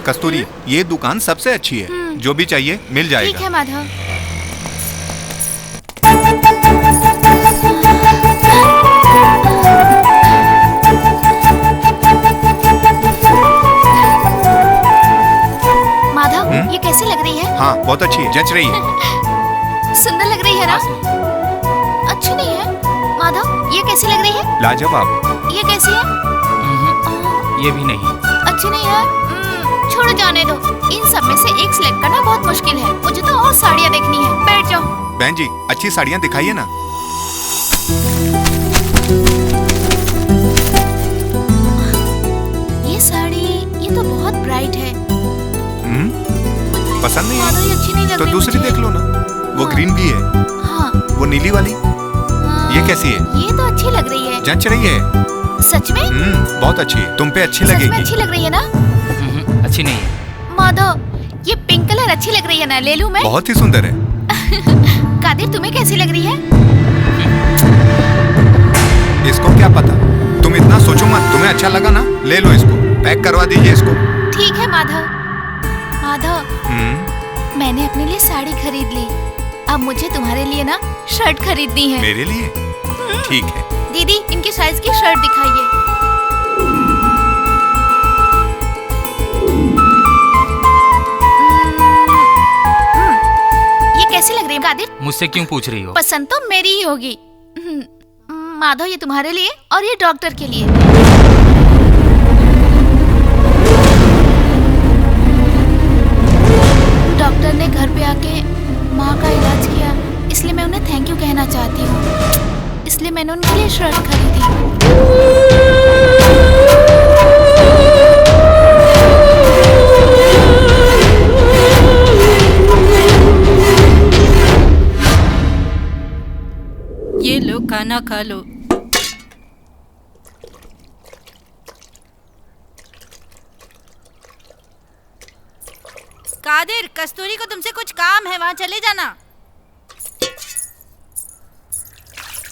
कस्तूरी, ये दुकान सबसे अच्छी है, जो भी चाहिए मिल जाएगा। ठीक है माधव। माधव, ये कैसी लग रही है? हाँ, बहुत अच्छी है, जच रही है। सुंदर लग रही है ना? अच्छी नहीं है। माधव, ये कैसी लग रही है? लाजवाब। ये कैसी है? ये भी नहीं। अच्छी नहीं है। छोड़ो, जाने दो। इन सब में से एक सिलेक्ट करना बहुत मुश्किल है। मुझे तो और साड़ियाँ देखनी है। बैठ जाओ। बहन जी, अच्छी साड़ियाँ दिखाइए ना। ये साड़ी, ये तो बहुत ब्राइट है। पसंद नहीं माधव, ये है अच्छी नहीं लग तो रही दूसरी मुझे। देख लो ना। वो ग्रीन भी है। हाँ। वो नीली वाली। हाँ, ये कैसी है? ये तो अच्छी लग रही है। जच रही है। सच में? बहुत अच्छी है, तुम पे अच्छी सच में लगेगी। अच्छी लग रही है ना? अच्छी नहीं है। माधव, ये पिंक कलर अच्छी लग रही है ना? ले लूं मैं? बहुत ही सुंदर है। कादिर, तुम्हें कैसी लग रही है? इसको क्या पता, तुम इतना सोचो मत। तुम्हें अच्छा लगा ना, ले लो इसको। पैक करवा दीजिए इसको। ठीक है माधव। माधव, मैंने अपने लिए साड़ी खरीद ली। अब मुझे तुम्हारे लिए ना शर्ट खरीदनी है। मेरे लिए? ठीक है। दीदी इनके साइज की शर्ट दिखाइए। ये कैसी लग रही है कादिर? मुझसे क्यों पूछ रही हो? पसंद तो मेरी ही होगी। माधव ये तुम्हारे लिए और ये डॉक्टर के लिए। डॉक्टर ने घर पे आके माँ का इलाज किया, इसलिए मैं उन्हें थैंक यू कहना चाहती हूँ। इसलिए मैंने उनके लिए शर्ट खरीदी। ये लो खाना खा लो। कादिर, कस्तूरी को तुमसे कुछ काम है, वहाँ चले जाना।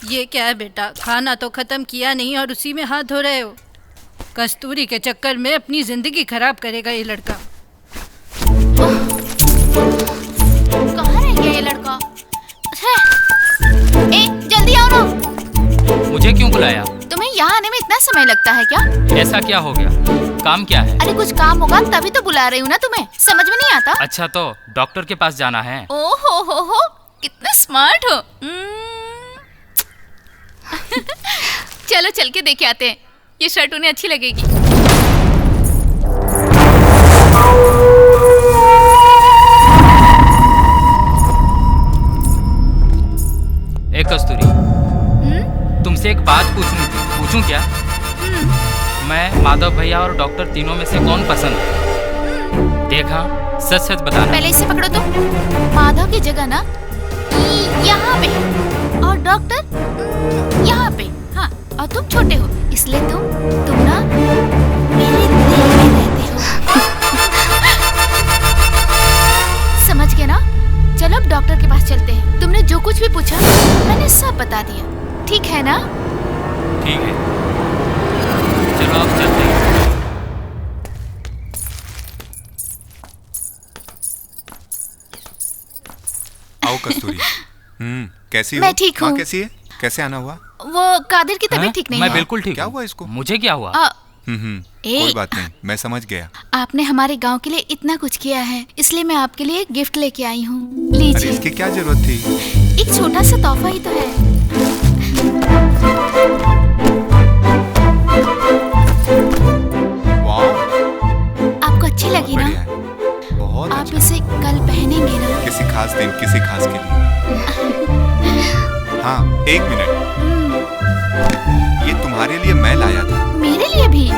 ये क्या है बेटा, खाना तो खत्म किया नहीं और उसी में हाथ धो रहे हो। कस्तूरी के चक्कर में अपनी जिंदगी खराब करेगा ये लड़का। कहाँ रह गया ये लड़का? ए, जल्दी आओ ना। मुझे क्यों बुलाया? तुम्हें यहाँ आने में इतना समय लगता है क्या? ऐसा क्या हो गया? काम क्या है? अरे कुछ काम होगा तभी तो बुला रही हूँ ना तुम्हें, समझ में नहीं आता? अच्छा तो डॉक्टर के पास जाना है। ओहो हो, कितना स्मार्ट हो। चलो चल के देखे आते हैं, ये शर्ट उन्हें अच्छी लगेगी। एक कस्तूरी, तुमसे एक बात पूछनी थी। पूछूं क्या? मैं, माधव भैया और डॉक्टर तीनों में से कौन पसंद है? देखा, सच सच बताना। पहले इसे पकड़ो तुम। माधव की जगह ना यहाँ पे और डॉक्टर यहाँ पे। हाँ, और तुम छोटे हो इसलिए तुम ना मेरे दिल में रहते हो। समझ गए ना? चलो अब डॉक्टर के पास चलते हैं। तुमने जो कुछ भी पूछा मैंने सब बता दिया, ठीक है ना? ठीक है, चलो अब चलते हैं। आओ कस्तूरी। कैसी हो? मैं ठीक हूँ। माँ कैसी है? कैसे आना हुआ? वो कादिर की तबीयत ठीक नहीं मैं है। बिल्कुल ठीक। क्या हुआ इसको? मुझे क्या हुआ? कोई बात नहीं, मैं समझ गया। आपने हमारे गांव के लिए इतना कुछ किया है, इसलिए मैं आपके लिए एक गिफ्ट लेके आई हूँ। अरे लीजिए। इसकी क्या जरूरत थी? एक छोटा सा तोहफा ही तो है। वाह, आपको अच्छी लगी ना? बढ़िया है, बहुत आप अच्छा। इसे कल पहनेंगे ना? किसी खास दिन, किसी खास के लिए। हाँ, एक मिनट, ये तुम्हारे लिए मैं लाया था। मेरे लिए भी?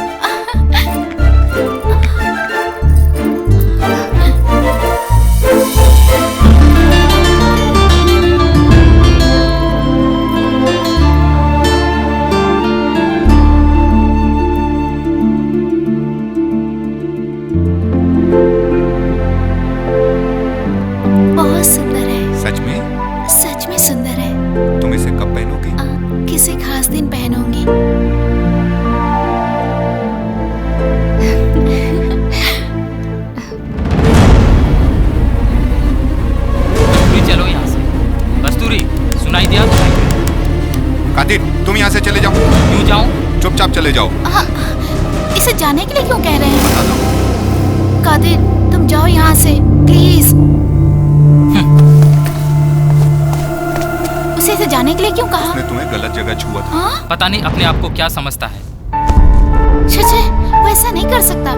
बहुत सुंदर है। सच में? सच में सुंदर है। तुम इसे कब पहनोगी? किसी खास दिन पहनूंगी। कस्तूरी चलो यहाँ से। कस्तूरी, सुनाई दिया तुम्हें? कादिर, तुम यहाँ से चले जाओ। क्यों जाऊँ? चुपचाप चले जाओ। इसे जाने के लिए क्यों कह रहे हैं? बता दो। कादिर तुम जाओ यहाँ से प्लीज। उसे इसे जाने के लिए क्यों कहा? उसने तुम्हें गलत जगह छुआ था। हाँ? पता नहीं अपने आप को क्या समझता है। छे, वो ऐसा नहीं कर सकता।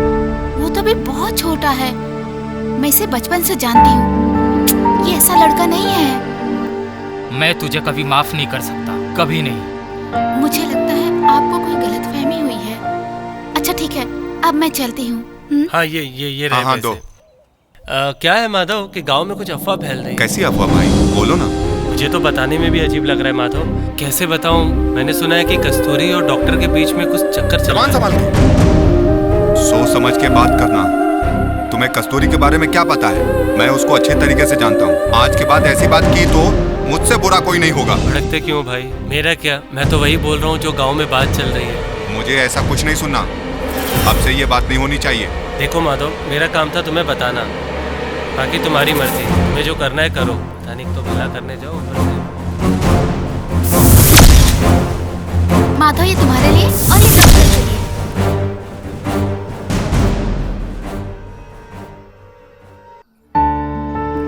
वो तो अभी बहुत छोटा है। मैं इसे बचपन से जानती हूँ। ये ऐसा लड़का नहीं है। मैं तुझे कभी माफ नहीं कर सकता, कभी नहीं। मुझे लगता है आपको कोई गलतफहमी हुई है। अच्छा ठीक है, अब मैं चलती हूँ। हाँ, ये रहे हाँ, पैसे। दो। क्या है माधव कि गांव में कुछ अफवाह फैल रही है। कैसी अफवाह भाई, बोलो ना। मुझे तो बताने में भी अजीब लग रहा है माधव। कैसे बताऊं? मैंने सुना है कि कस्तूरी और डॉक्टर के बीच में कुछ चक्कर चल रहा है। संभाल के, सोच समझ के बात करना। तुम्हें कस्तूरी के बारे में क्या पता है? मैं उसको अच्छे तरीके से जानता हूँ। आज के बाद ऐसी बात की तो मुझसे बुरा कोई नहीं होगा। भड़कते क्यों भाई? मेरा क्या, मैं तो वही बोल रहा हूँ जो गाँव में बात चल रही है। मुझे ऐसा कुछ नहीं सुनना। अब से ये बात नहीं होनी चाहिए। देखो माधव, मेरा काम था तुम्हें बताना, बाकी तुम्हारी मर्जी। तुम्हें जो करना है करो, तनिक तो भला करने जाओ ऊपर से। माधव, ये तुम्हारे लिए और ये डॉक्टर के लिए।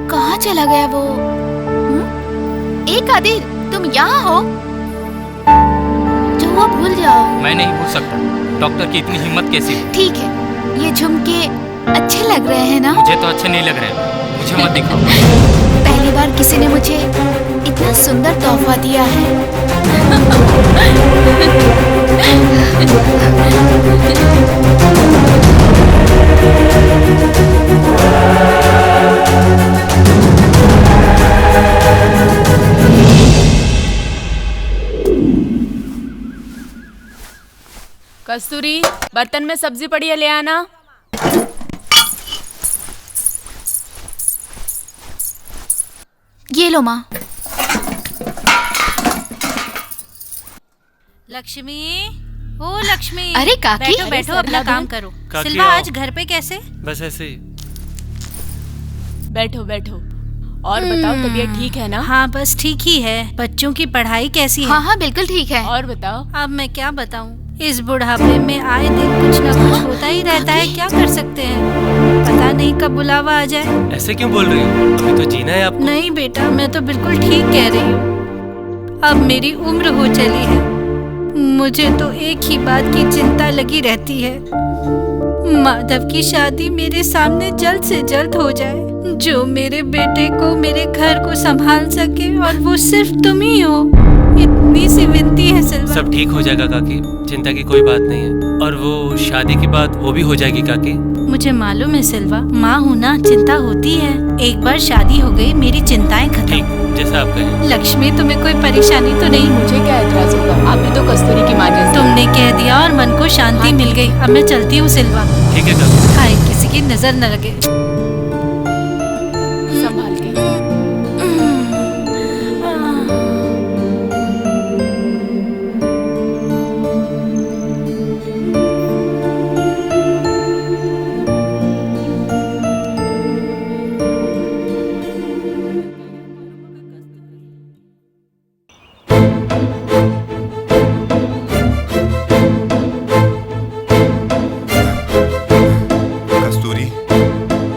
कहाँ चला गया वो? एक आदिर, तुम यहाँ हो? जो हुआ भूल जाओ। मैं नहीं भूल सकता। डॉक्टर की इतनी हिम्मत कैसी हुई? ठीक है, ये झुमके अच्छे लग रहे हैं ना? मुझे तो अच्छे नहीं लग रहे, मुझे मत दिखाओ। पहली बार किसी ने मुझे इतना सुंदर तोहफा दिया है। कस्तूरी, बर्तन में सब्जी पड़ी है, ले आना। ये लो माँ। लक्ष्मी, ओ लक्ष्मी। अरे काकी। बैठो बैठो, अपना काम करो। काकी सिल्वा आओ। आज घर पे कैसे? बस ऐसे ही। बैठो बैठो। और बताओ, तबीयत ठीक है ना? हाँ बस ठीक ही है। बच्चों की पढ़ाई कैसी है? हाँ हाँ बिल्कुल ठीक है। और बताओ। अब मैं क्या बताऊँ, इस बुढ़ापे में आए दिन कुछ न कुछ होता ही रहता है। क्या कर सकते हैं, पता नहीं कब बुलावा आ जाए। ऐसे क्यों बोल रही हो? अभी तो जीना है आपको। नहीं बेटा, मैं तो बिल्कुल ठीक कह रही हूँ। अब मेरी उम्र हो चली है, मुझे तो एक ही बात की चिंता लगी रहती है, माधव की शादी मेरे सामने जल्द से जल्द हो जाए, जो मेरे बेटे को, मेरे घर को संभाल सके, और वो सिर्फ तुम ही हो। इतनी सी विनती है सिल्वा। सब ठीक हो जाएगा काकी, चिंता की कोई बात नहीं है। और वो शादी की बात वो भी हो जाएगी काकी। मुझे मालूम है सिल्वा, माँ हूँ ना, चिंता होती है। एक बार शादी हो गई, मेरी चिंताएं खत्म। ठीक, जैसा आप कहें। लक्ष्मी, तुम्हें कोई परेशानी तो नहीं? मुझे क्या एतराज होगा, आप भी तो कस्तूरी की माँ जैसी। तुमने कह दिया और मन को शांति मिल गई। अब मैं चलती हूँ सिल्वा। ठीक है काकी। हाय, किसी की नजर न लगे। संभाल के। कस्तूरी,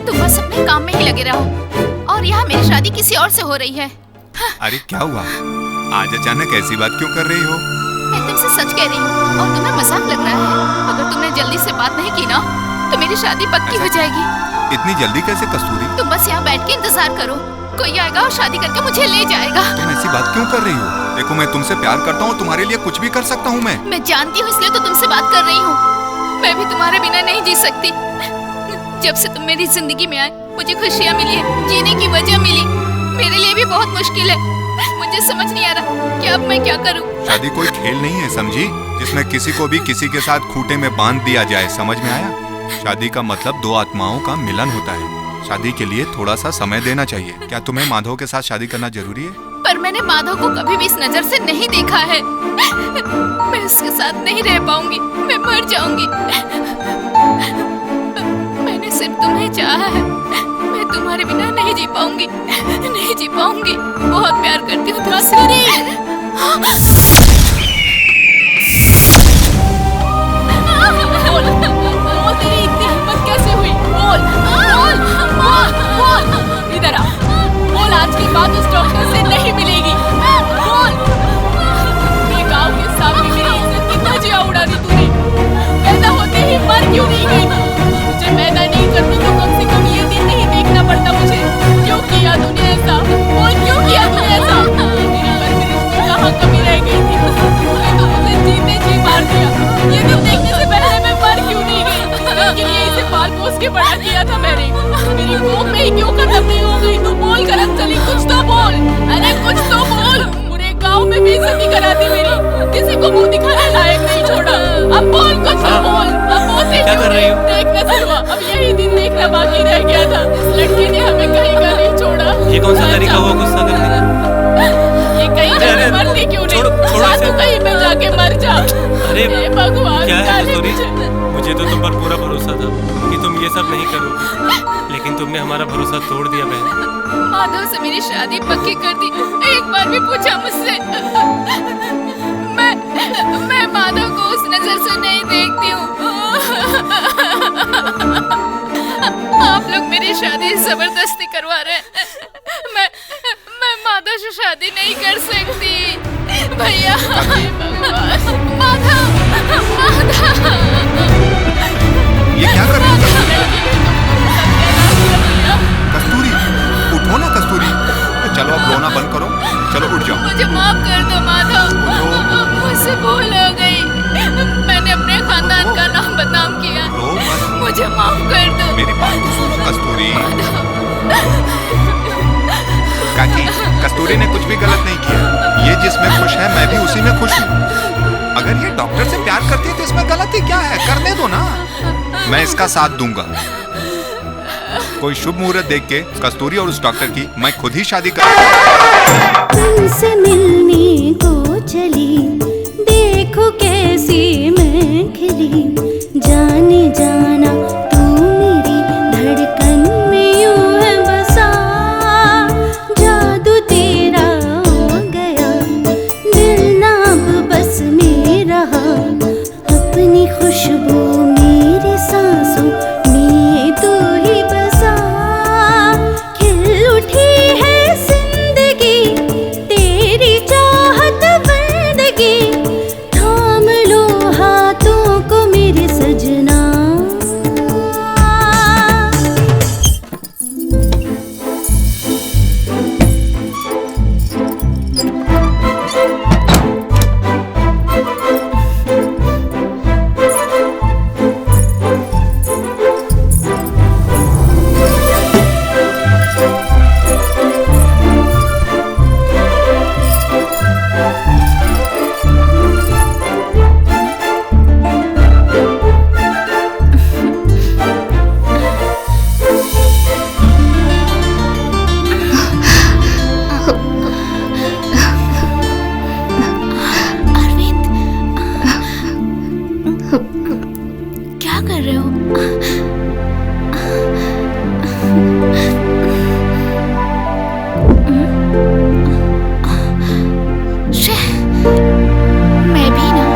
तुम बस अपने काम में ही लगे रहो, और यहाँ मेरी शादी किसी और से हो रही है। अरे क्या हुआ? आज अचानक ऐसी बात क्यों कर रही हो? मैं तुमसे सच कह रही हूँ, और तुम्हें मजाक लग रहा है। अगर तुमने जल्दी से बात नहीं की ना, तो मेरी शादी पक्की हो जाएगी। इतनी जल्दी कैसे कस्तूरी? तुम बस यहाँ बैठ के इंतजार करो, कोई आएगा और शादी करके मुझे ले जाएगा। तुम ऐसी बात क्यों कर रही हो? देखो, मैं तुमसे प्यार करता हूँ, तुम्हारे लिए कुछ भी कर सकता हूँ मैं जानती हूँ, इसलिए तो तुमसे बात कर रही हूँ। मैं भी तुम्हारे बिना नहीं जी सकती। जब से तुम मेरी जिंदगी में आए, मुझे खुशियाँ मिली है, जीने की वजह मिली। मेरे लिए भी बहुत मुश्किल है, मुझे समझ नहीं आ रहा कि अब मैं क्या करूँ। शादी कोई खेल नहीं है, समझी, जिसमें किसी को भी किसी के साथ खूंटे में बांध दिया जाए। समझ में आया? शादी का मतलब दो आत्माओं का मिलन होता है। शादी के लिए थोड़ा सा समय देना चाहिए। क्या तुम्हें माधव के साथ शादी करना जरूरी है? पर मैंने माधव को कभी भी इस नजर से नहीं देखा है। मैं उसके साथ नहीं रह पाऊंगी, मैं मर जाऊंगी। मैंने सिर्फ तुम्हें चाहा है, मैं तुम्हारे बिना नहीं जी पाऊंगी, नहीं जी पाऊंगी। बहुत प्यार करती हूँ तुमसे। बोल, तेरी इतनी हिम्मत कैसे हुई? बोल बोल बोल बोल, इधर आ। बोल, आज के बाद उस डॉक्टर से नहीं मिलेगी। बोल, ये गांव के सामने मेरी इज्जत की धज्जियां उड़ा दी तूने। पैदा होते ही मर क्यों नहीं गई? मुझे पैदा नहीं करती तो कम से कम ये दिन नहीं देखना पड़ता मुझे। क्यों किया तूने ऐसा? बोल, क्यों किया तूने ऐसा? मेरी परवरिश तो कहाँ कमी रह गई थी? तूने तो मुझे जीते जी मार दिया। ये दिन देखने से पहले मैं मर क्यों नहीं गई? इसके लिए इसे पाल पोस के बड़ा किया था मैंने। मेरी कोख में ही क्यों खत्म नहीं हो गई? तू बोल करम चली, कुछ तो बोल। अरे कुछ तो बोल। पूरे गांव में बेइज्जती करा दी मेरी, किसी को मुंह दिखाने लायक नहीं छोड़ा। अब बोल, कुछ तो बोल। अब बोलते क्या कर रही हो? देखना सिल्वा, अब यही दिन देखना बाकी रह गया था। इस लड़की ने हमें कहीं का नहीं छोड़ा। ये कौन सा तरीका हुआ गुस्सा करने का? ये कहीं जाके मरती क्यों नहीं? जा तू कहीं पे जाके मर जा। अरे हे भगवान, क्या है जाने कस्तूरी? मुझे। मुझे तो तुम पर पूरा भरोसा था कि तुम ये सब नहीं करोगी, लेकिन तुमने हमारा भरोसा तोड़ दिया बहन। माधव से मेरी शादी पक्की कर दी, एक बार भी पूछा मुझसे। मैं माधव को उस नजर से नहीं देखती हूँ। आप लोग मेरी शादी जबरदस्ती करवा रहे हैं। मैं माधव से शादी नहीं कर सकती भैया। माधव ये क्या कर रही हो कस्तूरी? उठो ना कस्तूरी, चलो अब रोना बंद करो, चलो उठ जाओ। मुझे माफ कर दो माधव, मुझसे भूल हो गई। मैंने अपने खानदान का नाम बदनाम किया, मुझे माफ कर दो। मेरी बात तो सुनो कस्तूरी। काकी, कस्तूरी ने कुछ भी गलत नहीं किया। ये जिसमें खुश है मैं भी उसी में खुश हूँ। अगर ये डॉक्टर से प्यार करती है तो इसमें गलती क्या है? करने दो ना, मैं इसका साथ दूंगा। कोई शुभ मुहूर्त देख के कस्तूरी और उस डॉक्टर की मैं खुद ही शादी कर। तुमसे मिलने को चली, देखो कैसी मैं खिली। जाने जाना तू मेरी धड़कन में यूं है बसा। जादू तेरा हो गया, दिल ना अब बस में रहा। अपनी खुशबू मेरी सांसों में तू ही बसा। खिल उठी है जिंदगी तेरी चाहत बंदगी। थाम लो हाथों को मेरे सजना। अरविंद, क्या कर रहे हो? मैं भी ना।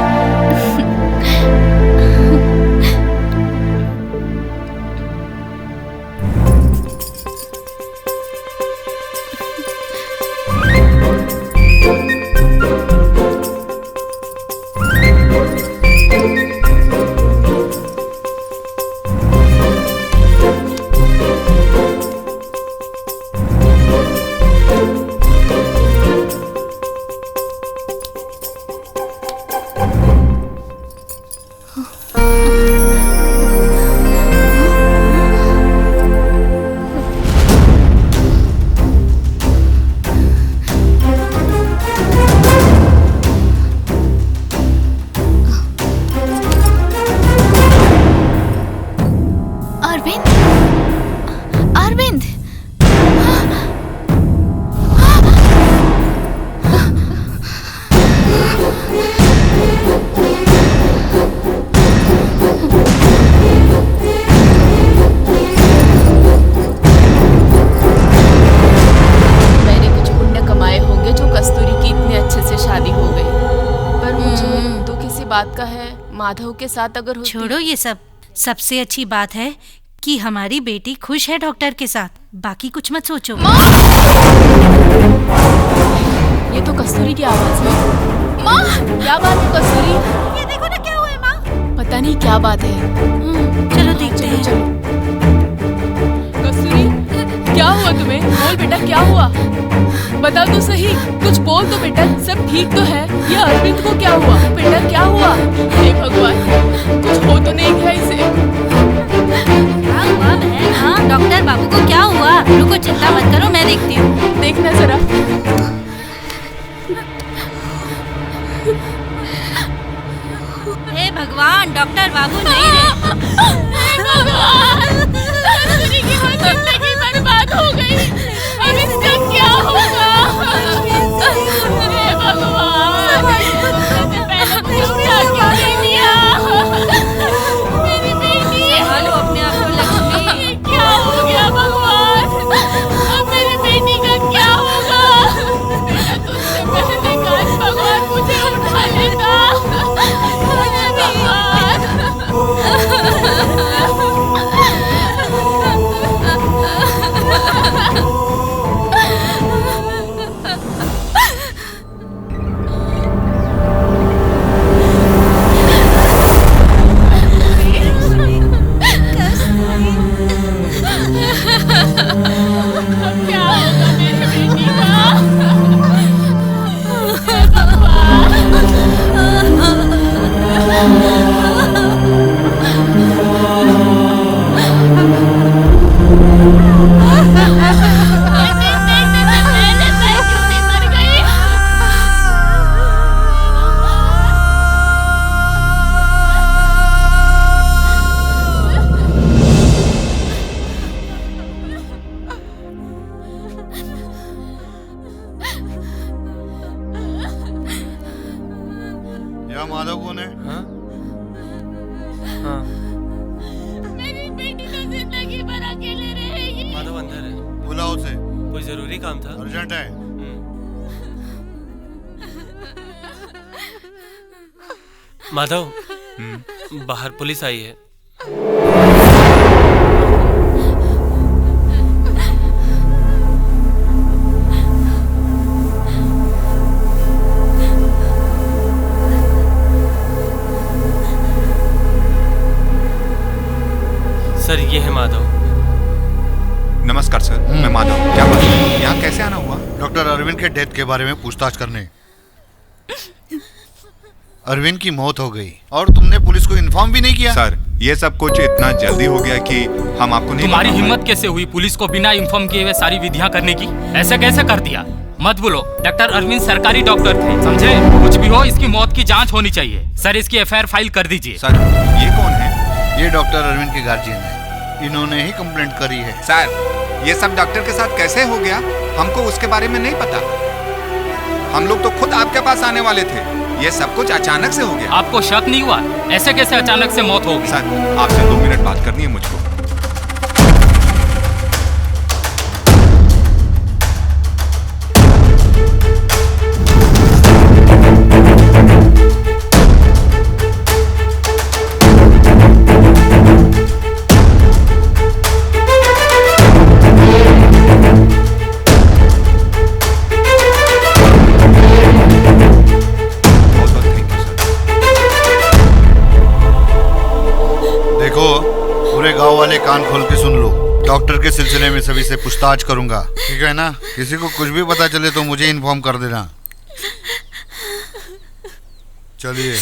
अरविंद, अरविंद, मैंने कुछ पुण्य कमाए होंगे जो कस्तूरी की इतने अच्छे से शादी हो गई। पर मुझे तो किसी बात का है, माधव के साथ अगर होती। छोड़ो ये सब। सबसे अच्छी बात है कि हमारी बेटी खुश है डॉक्टर के साथ। बाकी कुछ मत सोचो। ये तो कस्तूरी की आवाज है। माँ, क्या बात है कस्तूरी? ये देखो ना क्या हुआ है माँ। पता नहीं क्या बात है। चलो देखते हैं। चलो। कस्तूरी, क्या हुआ तुम्हें? बोल बेटा, क्या हुआ? बता तो सही, कुछ बोल तो बेटा। सब ठीक तो है? ये अरविंद को क्या हुआ? बेटा क्या हुआ? हे भगवान, कुछ हो तो नहीं गया इसे? क्या हुआ बहन? हाँ, डॉक्टर बाबू को क्या हुआ? रुको, चिंता मत करो, मैं देखती हूँ। देखना जरा। हे भगवान, डॉक्टर बाबू नहीं रहे। कस्तूरी की जिंदगी बर्बाद हो गई। अब इसका क्या होगा? हे भगवान, पहले मुझे क्या क्यों नहीं दिया? मेरी बेटी। संभालो अपने आप को लक्ष्मी। यह माधव कौन है? हाँ? हाँ। मेरी बेटी तो जिंदगी भर अकेले रहेगी। माधव अंदर है। बुलाओ उसे। कोई जरूरी काम था? अर्जेंट है। माधव, बाहर पुलिस आई है। सर, ये है माधव। नमस्कार सर, मैं माधव। क्या बात है? यहाँ कैसे आना हुआ? डॉक्टर अरविंद के डेथ के बारे में पूछताछ करने। अरविंद की मौत हो गई और तुमने पुलिस को इन्फॉर्म भी नहीं किया। सर, ये सब कुछ इतना जल्दी हो गया कि हम आपको नहीं। तुम्हारी हिम्मत कैसे हुई पुलिस को बिना इन्फॉर्म किए हुए सारी विधियां करने की? ऐसे कैसे कर दिया? मत बोलो, डॉक्टर अरविंद सरकारी डॉक्टर थे, समझे? कुछ भी हो, इसकी मौत की जांच होनी चाहिए। सर, इसकी एफआईआर फाइल कर दीजिए। सर, ये कौन है? ये डॉक्टर अरविंद के गार्जियन है, इन्होंने ही कंप्लेंट करी है। सर, ये सब डॉक्टर के साथ कैसे हो गया? हमको उसके बारे में नहीं पता। हम लोग तो खुद आपके पास आने वाले थे। ये सब कुछ अचानक से हो गया। आपको शक नहीं हुआ? ऐसे कैसे अचानक से मौत हो गई? सर, आपसे 2 मिनट बात करनी है मुझको। गांव वाले कान खोल के सुन लो। डॉक्टर के सिलसिले में सभी से पूछताछ करूंगा, ठीक है ना? किसी को कुछ भी पता चले तो मुझे इन्फॉर्म कर देना। चलिए।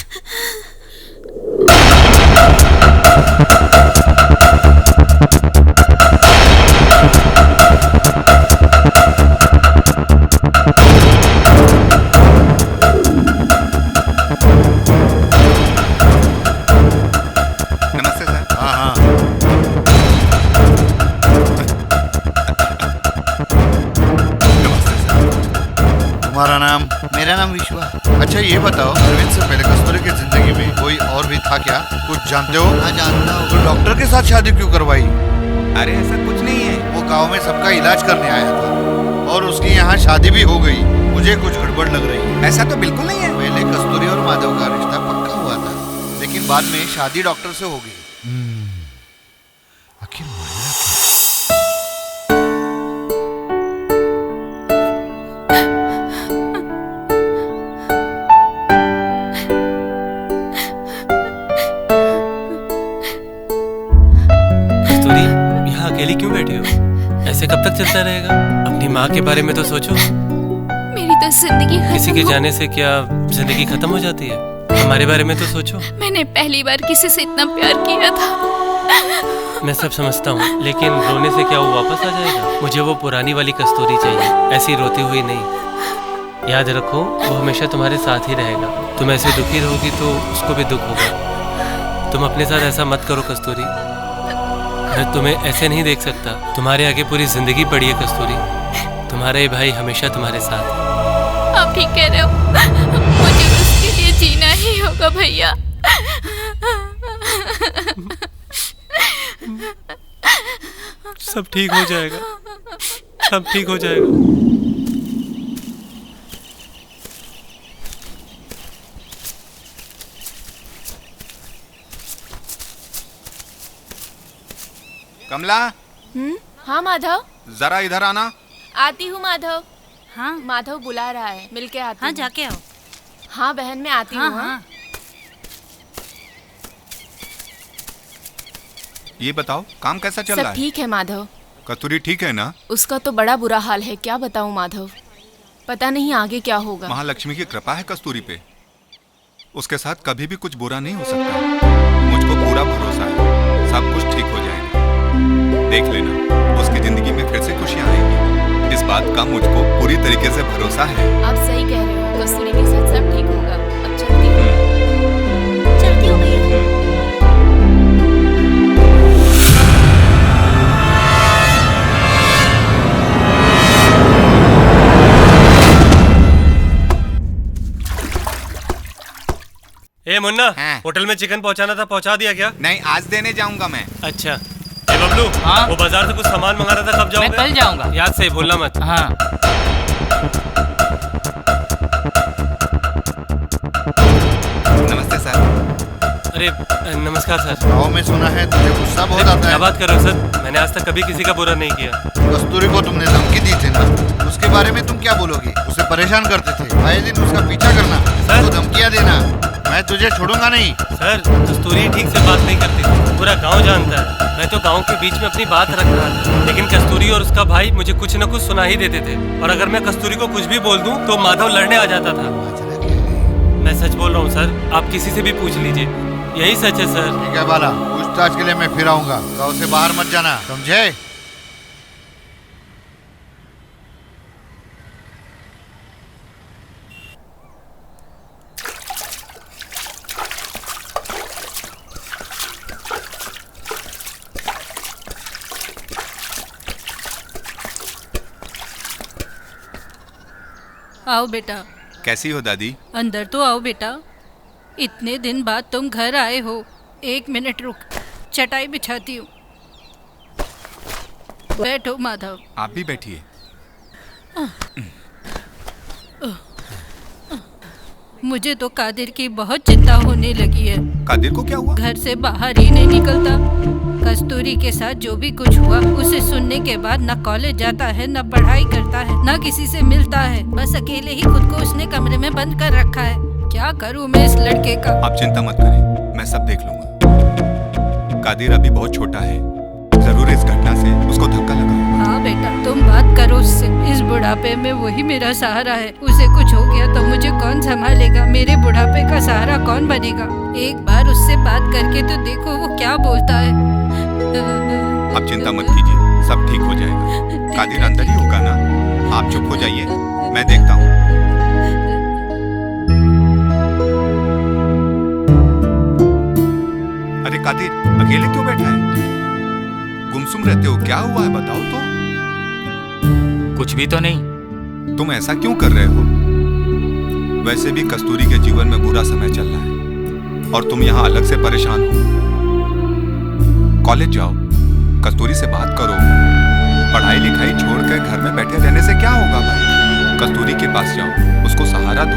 नमस्ते सर। हाँ हाँ। नमस्ते सर। तुम्हारा नाम? मेरा नाम विश्वा। अच्छा ये बताओ, अरविंद से पहले कस्तूरी की जिंदगी में कोई और भी था क्या? कुछ जानते हो? हाँ जानता हूँ। तो डॉक्टर के साथ शादी क्यों करवाई? अरे ऐसा कुछ नहीं है। वो गांव में सबका इलाज करने आया था और उसकी यहाँ शादी भी हो गई। मुझे कुछ गड़बड़ लग रही है। ऐसा तो बिल्कुल नहीं है। पहले कस्तूरी और माधव का रिश्ता पक्का हुआ था, लेकिन बाद में शादी डॉक्टर से हो गई। आखिर मामला कस्तूरी, यहाँ अकेली क्यों बैठी हो? ऐसे कब तक चलता रहेगा? अपनी माँ के बारे में तो सोचो। मेरी तो जिंदगी किसी के जाने से क्या जिंदगी खत्म हो जाती है? हमारे बारे में तो सोचो। मैंने पहली बार किसी से इतना प्यार किया था। मैं सब समझता हूँ, लेकिन रोने से क्या वो वापस आ जाएगा? मुझे वो पुरानी वाली कस्तूरी चाहिए, ऐसी रोती हुई नहीं। याद रखो, वो हमेशा तुम्हारे साथ ही रहेगा। तुम ऐसे दुखी रहोगी तो उसको भी दुख होगा। तुम अपने साथ ऐसा मत करो कस्तूरी। मैं तुम्हें ऐसे नहीं देख सकता। तुम्हारे आगे पूरी जिंदगी पड़ी है कस्तूरी। तुम्हारा ये भाई हमेशा तुम्हारे साथ है। आप ठीक कह रहे हो, मुझे उसके लिए जीना ही होगा भैया। सब ठीक हो जाएगा, सब ठीक हो जाएगा। कमला, हाँ माधव। जरा इधर आना। आती हूँ माधव। हाँ माधव बुला रहा है, मिलके आती हाँ, हूँ। जाके आओ। हाँ बहन, मैं आती हाँ हूँ। हाँ। ये बताओ, काम कैसा चल सब रहा है? ठीक है माधव। कस्तूरी ठीक है ना? उसका तो बड़ा बुरा हाल है, क्या बताऊँ माधव। पता नहीं आगे क्या होगा। महालक्ष्मी की कृपा है कस्तूरी पे। उसके साथ कभी भी कुछ बुरा नहीं हो सकता। मुझको पूरा भरोसा है, सब कुछ ठीक हो जाएगा। देख लेना, उसकी जिंदगी में फिर से खुशियां आएंगी। इस बात का मुझको पूरी तरीके से भरोसा है। आप सही कह रहे हो, कस्तूरी के साथ सब ठीक होगा। ए मुन्ना, हाँ। होटल में चिकन पहुंचाना था, पहुंचा दिया क्या? नहीं, आज देने जाऊंगा मैं। अच्छा। ए बबलू, हाँ? वो बाजार से कुछ सामान मंगाना था, कब जाओगे? मैं कल जाऊंगा। याद से भूलना मत। हाँ। नमस्ते सर। अरे नमस्कार सर। गाँव में सुना है तुझे गुस्सा बहुत आता क्या है। बात कर रहे हो सर? मैंने आज तक कभी किसी का बुरा नहीं किया। कस्तूरी को तुमने धमकी दी थी ना, उसके बारे में तुम क्या बोलोगे? उसे परेशान करते थे, आए दिन उसका पीछा करना, सर। तो धमकियाँ देना। मैं तुझे छोड़ूंगा नहीं। सर, कस्तूरी ठीक से बात नहीं करती थी, पूरा गांव जानता है। मैं तो गांव के बीच में अपनी बात रख रहा था, लेकिन कस्तूरी और उसका भाई मुझे कुछ न कुछ सुना ही देते थे, और अगर मैं कस्तूरी को कुछ भी बोल दूं तो माधव लड़ने आ जाता था। मैं सच बोल रहा हूँ सर, आप किसी से भी पूछ लीजिए, यही सच है सर। ठीक है बाला, पूछताछ के लिए मैं फिर आऊंगा। गाँव से बाहर मत जाना, समझे? आओ बेटा। कैसी हो दादी? अंदर तो आओ बेटा, इतने दिन बाद तुम घर आए हो। 1 मिनट रुक, चटाई बिछाती हूँ। बैठो माधव। आप भी बैठिए। मुझे तो कादिर की बहुत चिंता होने लगी है। कादिर को क्या हुआ? घर से बाहर ही नहीं निकलता। कस्तूरी के साथ जो भी कुछ हुआ उसे सुनने के बाद न कॉलेज जाता है, न पढ़ाई करता है, न किसी से मिलता है। बस अकेले ही खुद को उसने कमरे में बंद कर रखा है। क्या करूं मैं इस लड़के का? आप चिंता मत करें, मैं सब देख लूंगा। कादिर अभी बहुत छोटा है, जरूर इस घटना से उसको धक्का लगा। हाँ बेटा, तुम बात करो उससे। इस बुढ़ापे में वही मेरा सहारा है। उसे कुछ हो गया तो मुझे कौन संभालेगा? मेरे बुढ़ापे का सहारा कौन बनेगा? एक बार उससे बात करके तो देखो वो क्या बोलता है। आप चिंता मत कीजिए, सब ठीक हो जाएगा। कादिर अंदर ही होगा ना, आप चुप हो जाइए, मैं देखता हूँ। अरे कादिर, अकेले क्यों बैठा है? गुमसुम रहते हो, क्या हुआ है बताओ तो। कुछ भी तो नहीं। तुम ऐसा क्यों कर रहे हो? वैसे भी कस्तूरी के जीवन में बुरा समय चल रहा है और तुम यहाँ अलग से परेशान हो। कॉलेज जाओ, कस्तूरी से बात करो। पढ़ाई लिखाई छोड़कर घर में बैठे रहने से क्या होगा भाई? कस्तूरी के पास जाओ, उसको सहारा दो।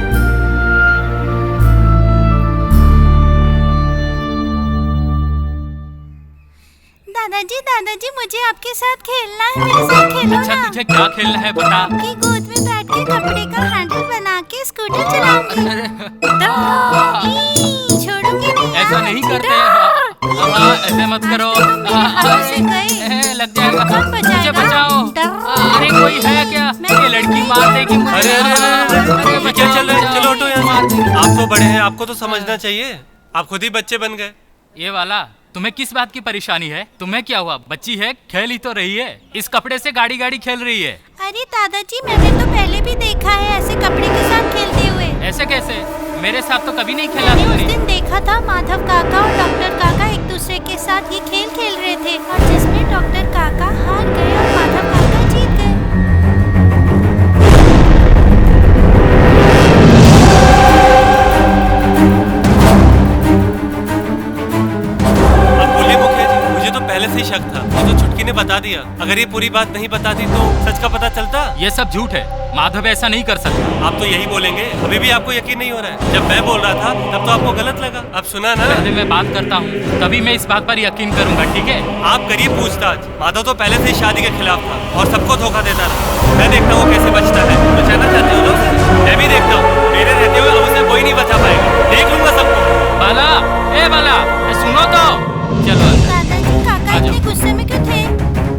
दादाजी मुझे आपके साथ खेलना है। मेरे साथ खेलो अच्छा, ना। तुझे क्या खेलना है बता। आपकी गोद में बैठ के कपड़े का हैंडल बना के स्कूटर चलाऊंगी। छोड़ूंगी नहीं। ऐसा नहीं करते हैं। ऐसे मत करो। लग जाएगा, मुझे बचाओ। अरे कोई है क्या? ये लड़की मार देगी मुझे। अरे क्या चल रहा है? चलो हटो यहाँ से। आप तो बड़े हैं, आपको तो समझना चाहिए। आप खुद ही बच्चे बन गए। ये वाला, तुम्हें किस बात की परेशानी है? तुम्हें क्या हुआ? बच्ची है, खेल ही तो रही है। इस कपड़े से गाड़ी गाड़ी खेल रही है। अरे दादाजी, मैंने तो पहले भी देखा है ऐसे कपड़े के साथ खेलते हुए। ऐसे कैसे? मेरे साथ तो कभी नहीं खेला मैंने उस तुमने। दिन देखा था माधव काका और डॉक्टर काका एक दूसरे के साथ ये खेल खेल रहे थे, और जिसमें डॉक्टर काका हार गए और माधव काका जीत गए। पहले से ही शक था, वो तो छुटकी ने बता दिया। अगर ये पूरी बात नहीं बताती तो सच का पता चलता। ये सब झूठ है, माधव ऐसा नहीं कर सकता। आप तो यही बोलेंगे, अभी भी आपको यकीन नहीं हो रहा है। जब मैं बोल रहा था तब तो आपको गलत लगा। अब सुना ना, पहले मैं बात करता हूँ, तभी मैं इस बात पर यकीन करूंगा, ठीक है? आप करिए पूछताछ। माधव तो पहले से ही शादी के खिलाफ था और सबको धोखा देता रहा। मैं देखता हूँ कैसे बचता है। बचाना चाहते हो लोग? मैं भी देखता हूँ। मेरे रहते हुए अब उसे कोई नहीं बचा पाएगा। देख लूंगा सबको। बाला, ए बाला, सुनो तो। चलो इतने गुस्से में क्यों थे?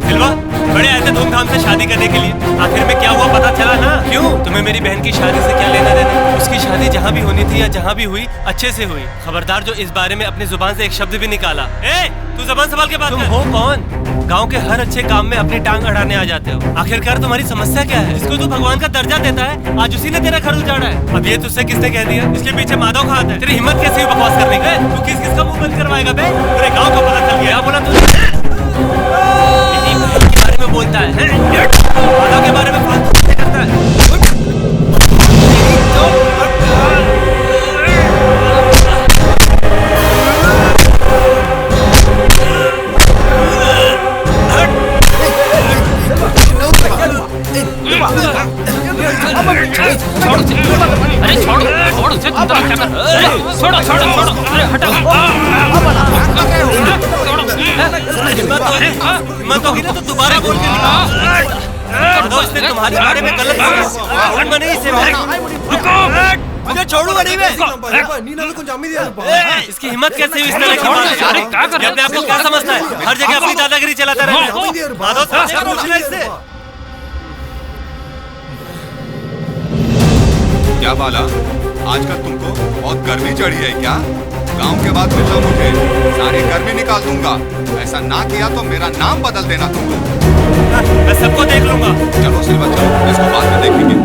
सिल्वा, बड़े आए थे धूमधाम से शादी करने के लिए। आखिर में क्या हुआ पता चला ना? क्यों? तुम्हें मेरी बहन की शादी से क्या लेना देना? उसकी शादी जहाँ भी होनी थी या जहाँ भी हुई, अच्छे से हुई। खबरदार जो इस बारे में अपनी जुबान से एक शब्द भी निकाला। ए, तू जुबान संभाल के बात कर। तुम हो कौन? गाँव के हर अच्छे काम में अपनी टांग अड़ाने आ जाते हो। आखिरकार तुम्हारी समस्या क्या है? इसको तू भगवान का दर्जा देता है, आज उसी ने तेरा घर उजाड़ा है। अब ये तुझसे किसने कह दिया? इसके पीछे माधव खाता है। तेरी हिम्मत कैसे हुई बकवास करने का? तू किस किस का मुंह बंद करवाएगा बे? पूरे गाँव को पता चल गया। बोला तू मेरी बहन के बारे में बोलता है, माधव के बारे में फालतू करता है। हिम्मत होगी ना तो दोबारा बोल के दिखा। उसने तुम्हारे बारे में गलत बोला नहीं इसे मुझे छोड़ूंगा नहीं मैं। इसकी हिम्मत कैसे हुई इस तरह की बात? अपने आप को क्या समझता है? हर जगह अपनी दादागिरी चलाता रहता है। माधव साहब से पूछना इससे। क्या बाला, आजकल तुमको बहुत गर्मी चढ़ी है क्या? गांव के बाद मिलना मुझे, सारी गर्मी निकाल दूंगा। ऐसा ना किया तो मेरा नाम बदल देना तुमको। मैं सबको देख लूंगा। चलो सिल्वा चलो, इसको बाद में देखेंगे।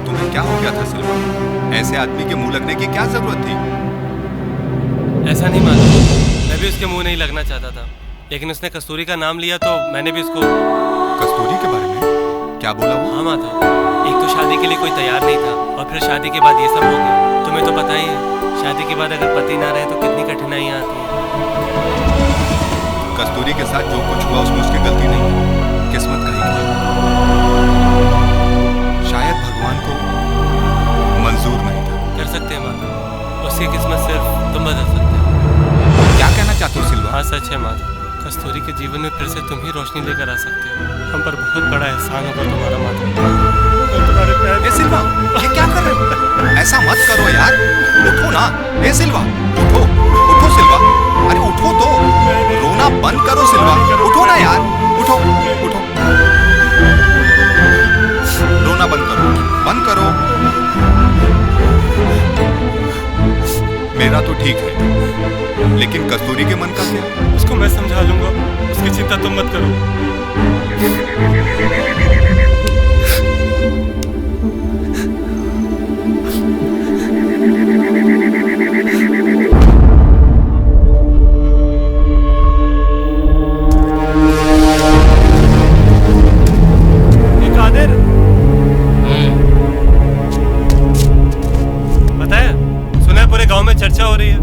तुम्हें क्या हो गया था सिल्वा? ऐसे आदमी के मुंह लगने की क्या जरूरत थी? ऐसा नहीं माना, मैं भी उसके मुंह नहीं लगना चाहता था, लेकिन उसने कस्तूरी का नाम लिया तो मैंने भी उसको। कस्तूरी के बारे में क्या बोला वो? हाँ माधव, एक तो शादी के लिए कोई तैयार नहीं था और फिर शादी के बाद ये सब हो गया। तुम्हें तो पता ही है, शादी के बाद अगर पति ना रहे तो कितनी कठिनाइयाँ आती हैं। कस्तूरी के साथ जो कुछ हुआ उसमें उसकी गलती नहीं, किस्मत का ही खेल। शायद भगवान को मंजूर नहीं था। कर सकते हैं माधव, उसकी किस्मत सिर्फ तुम बदल सकते हो। क्या कहना चाहते हो सिल्वा? हाँ सच है माधव, कस्तूरी के जीवन में फिर से तुम ही रोशनी लेकर आ सकते हो। हम पर बहुत बड़ा एहसान होगा तुम्हारा माधव। ए सिल्वा, ये क्या कर रहे हो? ऐसा मत करो यार, उठो ना। ए सिल्वा, उठो उठो सिल्वा, अरे उठो तो, रोना बंद करो सिल्वा, उठो ना यार, उठो उठो, रोना बंद करो, बंद करो। मेरा तो ठीक है, लेकिन कस्तूरी के मन का क्या? उसको मैं समझा लूंगा, उसकी चिंता तुम मत करो। चर्चा हो रही है,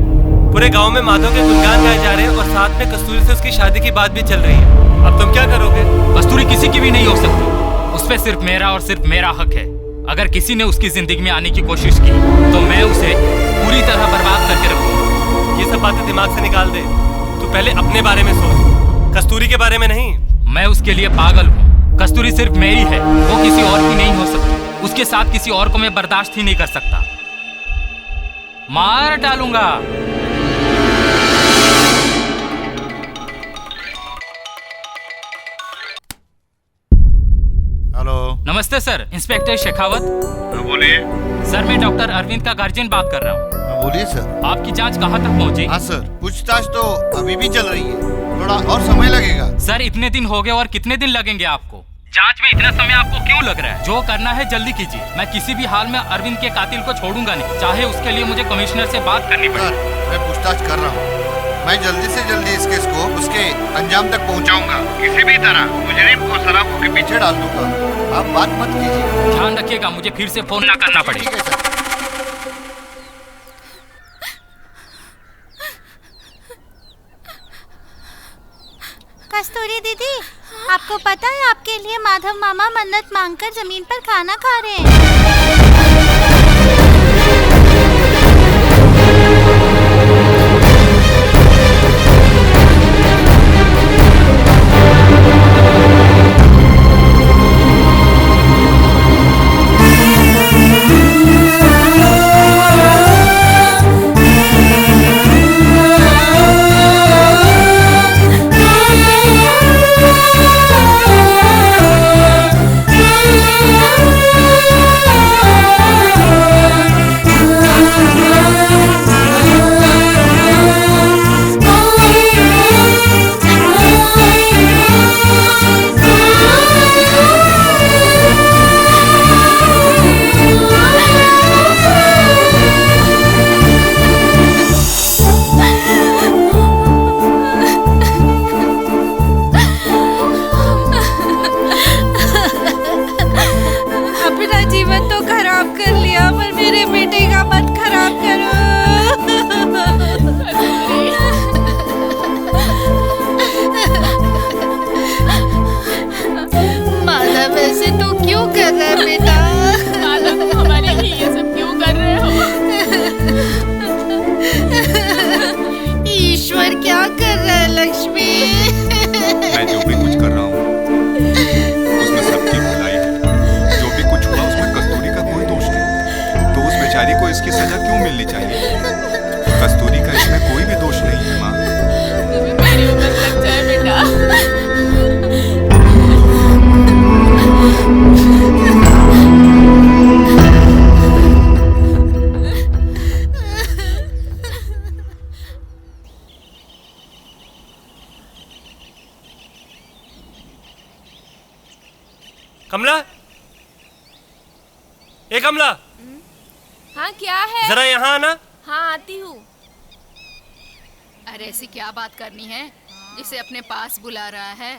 पूरे गांव में माधव के गुणगान गाए जा रहे हैं और साथ में कस्तूरी से उसकी शादी की बात भी चल रही है। अब तुम क्या करोगे? कस्तूरी किसी की भी नहीं हो सकती, उस पे सिर्फ मेरा और सिर्फ मेरा हक है। अगर किसी ने उसकी जिंदगी में आने की कोशिश की तो मैं उसे पूरी तरह बर्बाद करके रखूंगा। ये सब बातें दिमाग से निकाल दे, तू पहले अपने बारे में सोच, कस्तूरी के बारे में नहीं। मैं उसके लिए पागल हूँ। कस्तूरी सिर्फ मेरी है, वो किसी और की नहीं हो सकती। उसके साथ किसी और को मैं बर्दाश्त ही नहीं कर सकता, मार डालूंगा। हेलो। नमस्ते सर, इंस्पेक्टर शेखावत। बोलिए। सर मैं डॉक्टर अरविंद का गार्जियन बात कर रहा हूँ। बोलिए सर। आपकी जांच कहाँ तक पहुँची? हाँ सर, पूछताछ तो अभी भी चल रही है, थोड़ा और समय लगेगा। सर इतने दिन हो गए और कितने दिन लगेंगे आपको? जांच में इतना समय आपको क्यों लग रहा है? जो करना है जल्दी कीजिए। मैं किसी भी हाल में अरविंद के कातिल को छोड़ूंगा नहीं, चाहे उसके लिए मुझे कमिश्नर से बात करनी पड़े। मैं पूछताछ कर रहा हूँ, मैं जल्दी से जल्दी इस केस को उसके अंजाम तक पहुँचाऊंगा। किसी भी तरह मुजरिम को सलाखों के पीछे डाल दूंगा। आप बात मत कीजिए। ध्यान रखिएगा, मुझे फिर से फोन ना करना पड़े। ठीक है सर। कस्तूरी दीदी, आपको पता है आपके लिए माधव मामा मन्नत मांगकर जमीन पर खाना खा रहे हैं। क्यों कर रहा है बेटा? माधव, तुम हमारे लिए ये सब क्यों कर रहे हो? ईश्वर क्या कर रहा है लक्ष्मी? मैं जो भी कुछ कर रहा हूँ उसमें सबकी भलाई है। जो भी कुछ हुआ उसमें कस्तूरी का कोई दोष नहीं, तो उस बेचारी को इसकी सजा क्यों मिलनी चाहिए? कस्तूरी का इसमें कोई भी दोष नहीं है माँ। तुम्हें मेरी उम्र लग जाए बेटा। कमला, ए कमला, हाँ क्या है? जरा यहाँ आना। हाँ आती हूँ। अरे ऐसी क्या बात करनी है जिसे अपने पास बुला रहा है?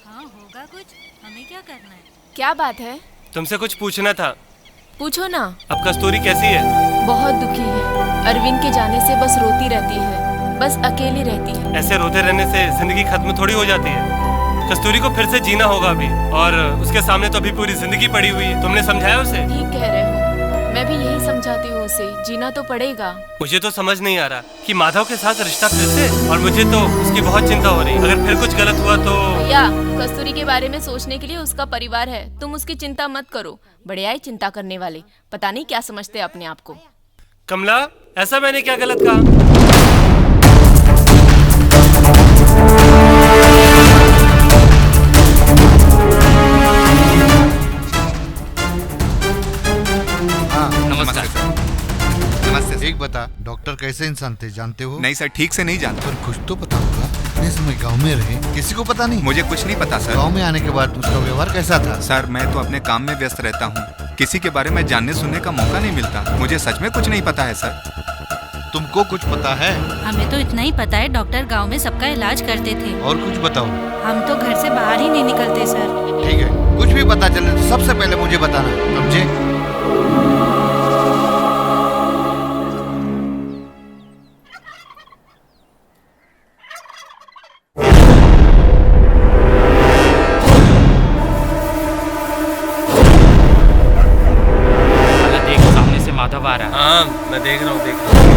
हाँ होगा कुछ, हमें क्या करना है? क्या बात है? तुमसे कुछ पूछना था। पूछो ना। अब कस्तूरी कैसी है? बहुत दुखी है। अरविंद के जाने से बस रोती रहती है, बस अकेली रहती है। ऐसे रोते रहने से जिंदगी खत्म थोड़ी हो जाती है। कस्तूरी को फिर से जीना होगा अभी, और उसके सामने तो अभी पूरी जिंदगी पड़ी हुई है। तुमने समझाया उसे? ठीक कह रहे हो, मैं भी यही समझाती हूँ उसे, जीना तो पड़ेगा। मुझे तो समझ नहीं आ रहा कि माधव के साथ रिश्ता फिर से, और मुझे तो उसकी बहुत चिंता हो रही है। अगर फिर कुछ गलत हुआ तो। भैया, कस्तूरी के बारे में सोचने के लिए उसका परिवार है, तुम उसकी चिंता मत करो। बड़े आए चिंता करने वाले, पता नहीं क्या समझते अपने आप को। कमला, ऐसा मैंने क्या गलत कहा? नमस्कार सर। नमस्ते सर। एक बता, डॉक्टर कैसे इंसान थे जानते हो? नहीं सर, ठीक से नहीं जानता। पर कुछ तो पता होगा। इतने समय गांव में रहे, किसी को पता नहीं? मुझे कुछ नहीं पता सर। गांव में आने के बाद उसका व्यवहार कैसा था? सर मैं तो अपने काम में व्यस्त रहता हूँ, किसी के बारे में जानने सुनने का मौका नहीं मिलता। मुझे सच में कुछ नहीं पता है सर। तुमको कुछ पता है? हमें तो इतना ही पता है, डॉक्टर गांव में सबका इलाज करते थे। और कुछ बताओ। हम तो घर से बाहर ही नहीं निकलते सर। ठीक है, कुछ भी पता चले तो सबसे पहले मुझे बताना, समझे? देख, सामने से माधव आ रहा है। हाँ मैं देख रहा हूँ, देख रहा हूँ।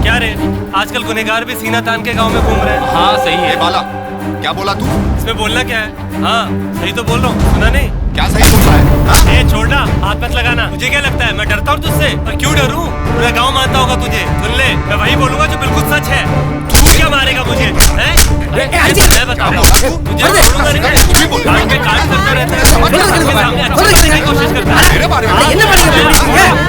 क्या रे, आजकल गुनहगार भी सीना तान के गांव में घूम रहे हैं। हाँ सही है। बाला, क्या बोला तू? इसमें बोलना क्या है? हाँ सही तो बोल रहा हूँ, सुना नहीं? क्या सही बोल रहा है? हाँ? ए छोड़ना, हाथ मत लगाना। मुझे क्या लगता है मैं डरता हूँ तुझसे? और क्यों डरूं? पूरा गांव मानता होगा तुझे। सुन ले, मैं वही बोलूंगा जो बिल्कुल सच है। तू क्या मारेगा मुझे? हैं? मैं बताऊँ, तुझे छोड़ूंगा नहीं। काट पे काट करता रहता है, सबके सामने अच्छा करने की कोशिश करता है। मेरे बारे में क्या करेगा चाचा?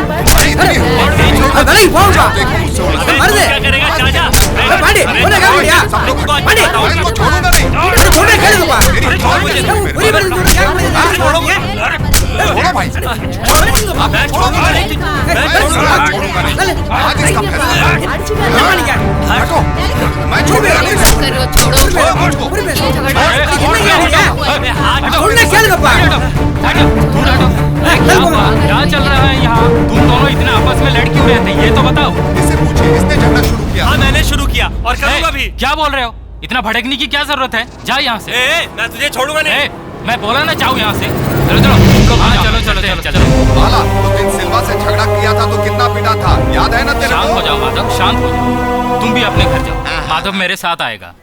क्या चल रहा है यहाँ? तुम दोनों इतना आपस में लड़ क्यों रहे थे, ये तो बताओ। इससे पूछिए, इसने झगड़ा शुरू किया। हाँ मैंने शुरू किया और करूँगा भी। क्या बोल रहे हो? इतना भड़कने की क्या जरूरत है? जा यहाँ से। मैं तुझे छोड़ूंगा नहीं। मैं बोला ना, जाओ यहाँ से। चलो चलो। हाँ चलो चलो चलो चलो। बाला, तो दिन सिल्वा से झगड़ा किया था तो कितना पीटा था, याद है ना तेरे को? शांत हो जाओ माधव, शांत हो जाओ। तुम भी अपने घर जाओ, माधव मेरे साथ आएगा।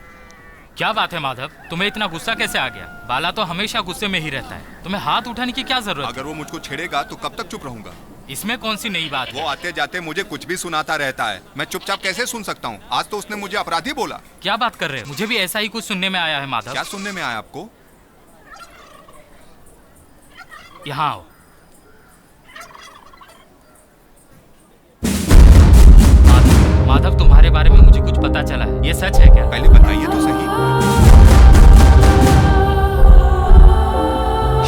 क्या बात है माधव, तुम्हें इतना गुस्सा कैसे आ गया? बाला तो हमेशा गुस्से में ही रहता है, तुम्हें हाथ उठाने की क्या जरूरत? अगर वो मुझको छेड़ेगा तो कब तक चुप रहूंगा? इसमें कौन सी नई बात है? वो आते जाते मुझे कुछ भी सुनाता रहता है, मैं चुपचाप कैसे सुन सकता हूँ? आज तो उसने मुझे अपराधी बोला। क्या बात कर रहे हो? मुझे भी ऐसा ही कुछ सुनने में आया है माधव। क्या सुनने में आया आपको? यहाँ आओ। माधव, तुम्हारे बारे में मुझे कुछ पता चला है, ये सच है क्या? पहले बताइए तो सही।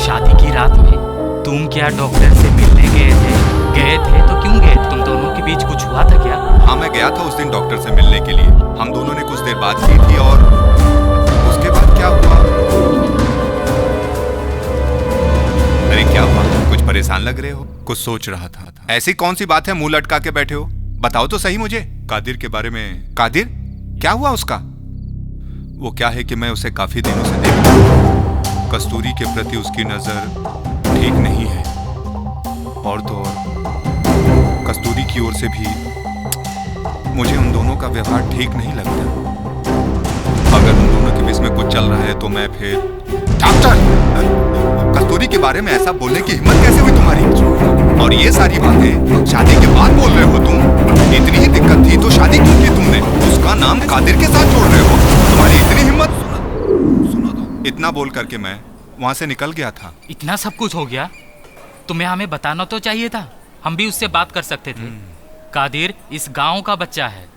शादी की रात में तुम क्या डॉक्टर से मिलने गए थे? गए थे तो क्यों गए? तुम दोनों के बीच कुछ हुआ था क्या? हाँ मैं गया था उस दिन डॉक्टर से मिलने के लिए। हम दोनों ने कुछ देर बात की थी और उसके बाद क्या हुआ? अरे क्या हुआ? कुछ परेशान लग रहे हो? कुछ सोच रहा था। ऐसी कौन सी बात है मुंह लटका के बैठे हो? बताओ तो सही मुझे कादिर के बारे में। कादिर क्या हुआ उसका? वो क्या है कि मैं उसे काफी दिनों से देख रहा हूं। कस्तूरी के प्रति उसकी नजर ठीक नहीं है, और तो और कस्तूरी की ओर से भी मुझे उन दोनों का व्यवहार ठीक नहीं लगता। अगर उन दोनों के बीच में कुछ चल रहा है तो मैं फिर। डॉक्टर, कस्तूरी के बारे में ऐसा बोलने की हिम्मत कैसे हुई तुम्हारी? और ये सारी बातें शादी के बाद बोल रहे हो तुम? इतनी ही दिक्कत थी तो शादी क्यों की तुमने? उसका नाम कादिर के साथ जोड़ रहे हो? तुम्हारी इतनी हिम्मत? सुनो तो, इतना बोल करके मैं वहां से निकल गया था। इतना सब कुछ हो गया, तुम्हें हमें बताना तो चाहिए था, हम भी उससे बात कर सकते थे। कादिर इस गांव का बच्चा है,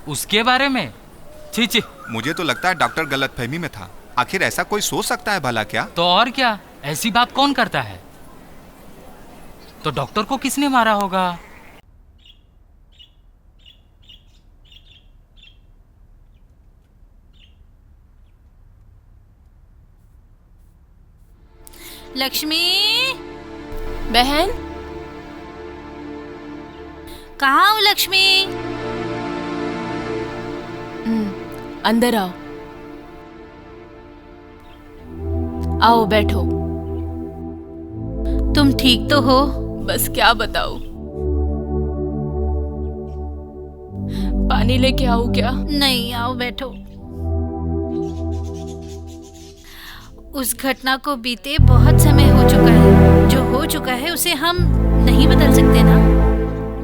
उसके बारे में छी छी। मुझे तो लगता है डॉक्टर गलतफहमी में था। आखिर ऐसा कोई सोच सकता है भला क्या? तो और क्या, ऐसी बात कौन करता है? तो डॉक्टर को किसने मारा होगा? लक्ष्मी बहन, कहाँ हो लक्ष्मी? अंदर आओ। आओ बैठो। तुम ठीक तो हो? बस क्या बताऊं, पानी लेके आऊं क्या? नहीं, आओ बैठो। उस घटना को बीते बहुत समय हो चुका है। जो हो चुका है उसे हम नहीं बदल सकते ना।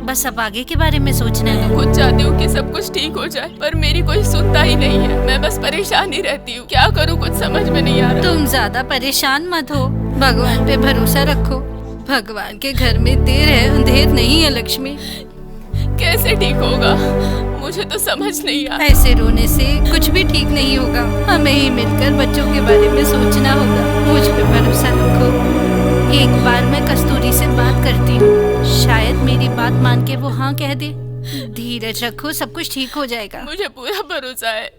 बस अब आगे के बारे में सोचना है। खुद चाहती हूँ कि सब कुछ ठीक हो जाए, पर मेरी कोई सुनता ही नहीं है। मैं बस परेशान ही रहती हूँ। क्या करूँ, कुछ समझ में नहीं आ रहा। तुम ज्यादा परेशान मत हो, भगवान पे भरोसा रखो। भगवान के घर में देर है अंधेर नहीं है लक्ष्मी। कैसे ठीक होगा, मुझे तो समझ नहीं आ रहा। ऐसे रोने से कुछ भी ठीक नहीं होगा। हमें ही मिलकर बच्चों के बारे में सोचना होगा। मुझ पे भरोसा रखो। एक बार मैं कस्तूरी से बात करती हूँ, शायद मेरी बात मान के वो हाँ कह दे। धीरज रखो, सब कुछ ठीक हो जाएगा। मुझे पूरा भरोसा है।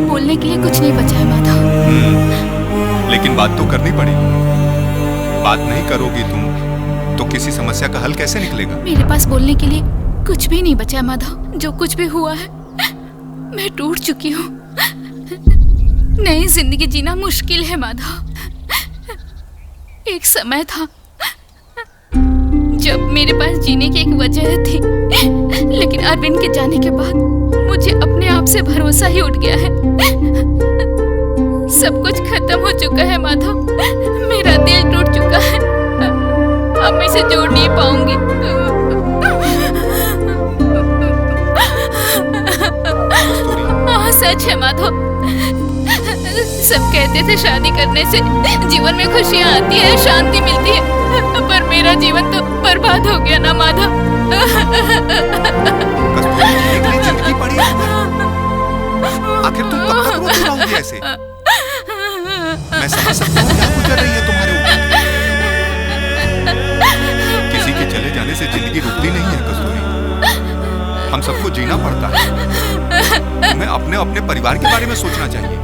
बोलने के लिए कुछ नहीं बचा है माधव। लेकिन बात तो करनी पड़ेगी। बात नहीं करोगी तुम तो किसी समस्या का हल कैसे निकलेगा? मेरे पास बोलने के लिए कुछ भी नहीं बचा है माधव। जो कुछ भी हुआ है, मैं टूट चुकी हूँ। नई जिंदगी जीना मुश्किल है माधव। एक समय था जब मेरे पास जीने की एक वजह थी, लेकिन अरविंद के जाने के बाद मुझे अपने आप से भरोसा ही उठ गया है। सब कुछ खत्म हो चुका है माधव। मेरा दिल टूट चुका है। अब मैं इसे जोड़ नहीं पाऊंगी। हाँ, सच है माधव। सब कहते थे शादी करने से जीवन में खुशियाँ आती है, शांति मिलती है, पर मेरा जीवन तो बर्बाद हो गया ना माधव। जिंदगी पड़ी है। आखिर तुम कब तक रोती रहोगी ऐसे? मैं समझ सकता हूँ क्या गुजर रही है तुम्हारे ऊपर। किसी के चले जाने से जिंदगी रुकती नहीं है कस्तूरी। हम सबको जीना पड़ता है। तुम्हें अपने अपने परिवार के बारे में सोचना चाहिए।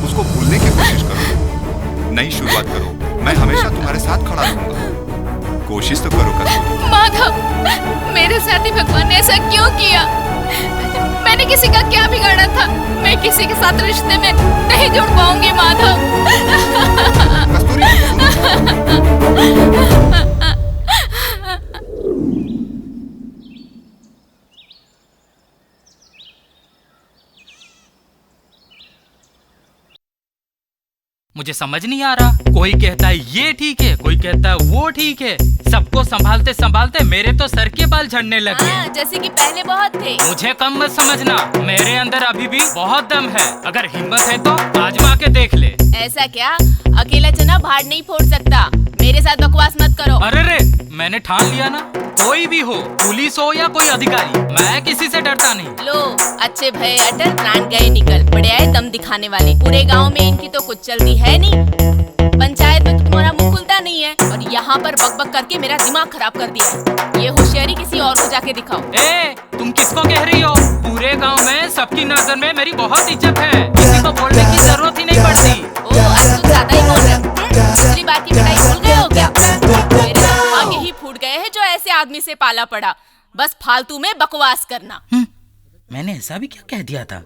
उसको भूलने की कोशिश करो, नई शुरुआत करो। मैं हमेशा तुम्हारे साथ खड़ा रहूंगा। कोशिश तो करो कस्तूरी। माधव, मेरे साथ ही भगवान ने ऐसा क्यों किया? मैंने किसी का क्या बिगाड़ा था? मैं किसी के साथ रिश्ते में नहीं जुड़ पाऊंगी माधव। मुझे समझ नहीं आ रहा। कोई कहता है ये ठीक है, कोई कहता है वो ठीक है। सबको संभालते संभालते मेरे तो सर के बाल झड़ने लगे। जैसे कि पहले बहुत थे। मुझे कम मत समझना, मेरे अंदर अभी भी बहुत दम है। अगर हिम्मत है तो आजमा के देख ले। ऐसा क्या? अकेला चना भाड़ नहीं फोड़ सकता। मेरे साथ बकवास मत करो। अरे रे, मैंने ठान लिया ना, कोई भी हो, पुलिस हो या कोई अधिकारी, मैं किसी से डरता नहीं। लो, अच्छे भय अटल, प्राण गए निकल। बड़े आए दम दिखाने वाले। पूरे गांव में इनकी तो कुछ चलती है नहीं। पंचायत में तो तुम्हारा मुंह खुलता नहीं है, और यहाँ पर बकबक करके मेरा दिमाग खराब कर दिया। ये होशियारी किसी और को जाके दिखाओ। ए, तुम किसको कह रही हो? पूरे गांव में सबकी नजर में मेरी बहुत इज्जत है। किसी को बोलने की जरूरत ही नहीं पड़ती। ओ, आज तुम ज्यादा ही बोल रहे हो। पिछली बार की पिटाई आदमी से पाला पड़ा, बस फालतू में बकवास करना। मैंने ऐसा भी क्या कह दिया था?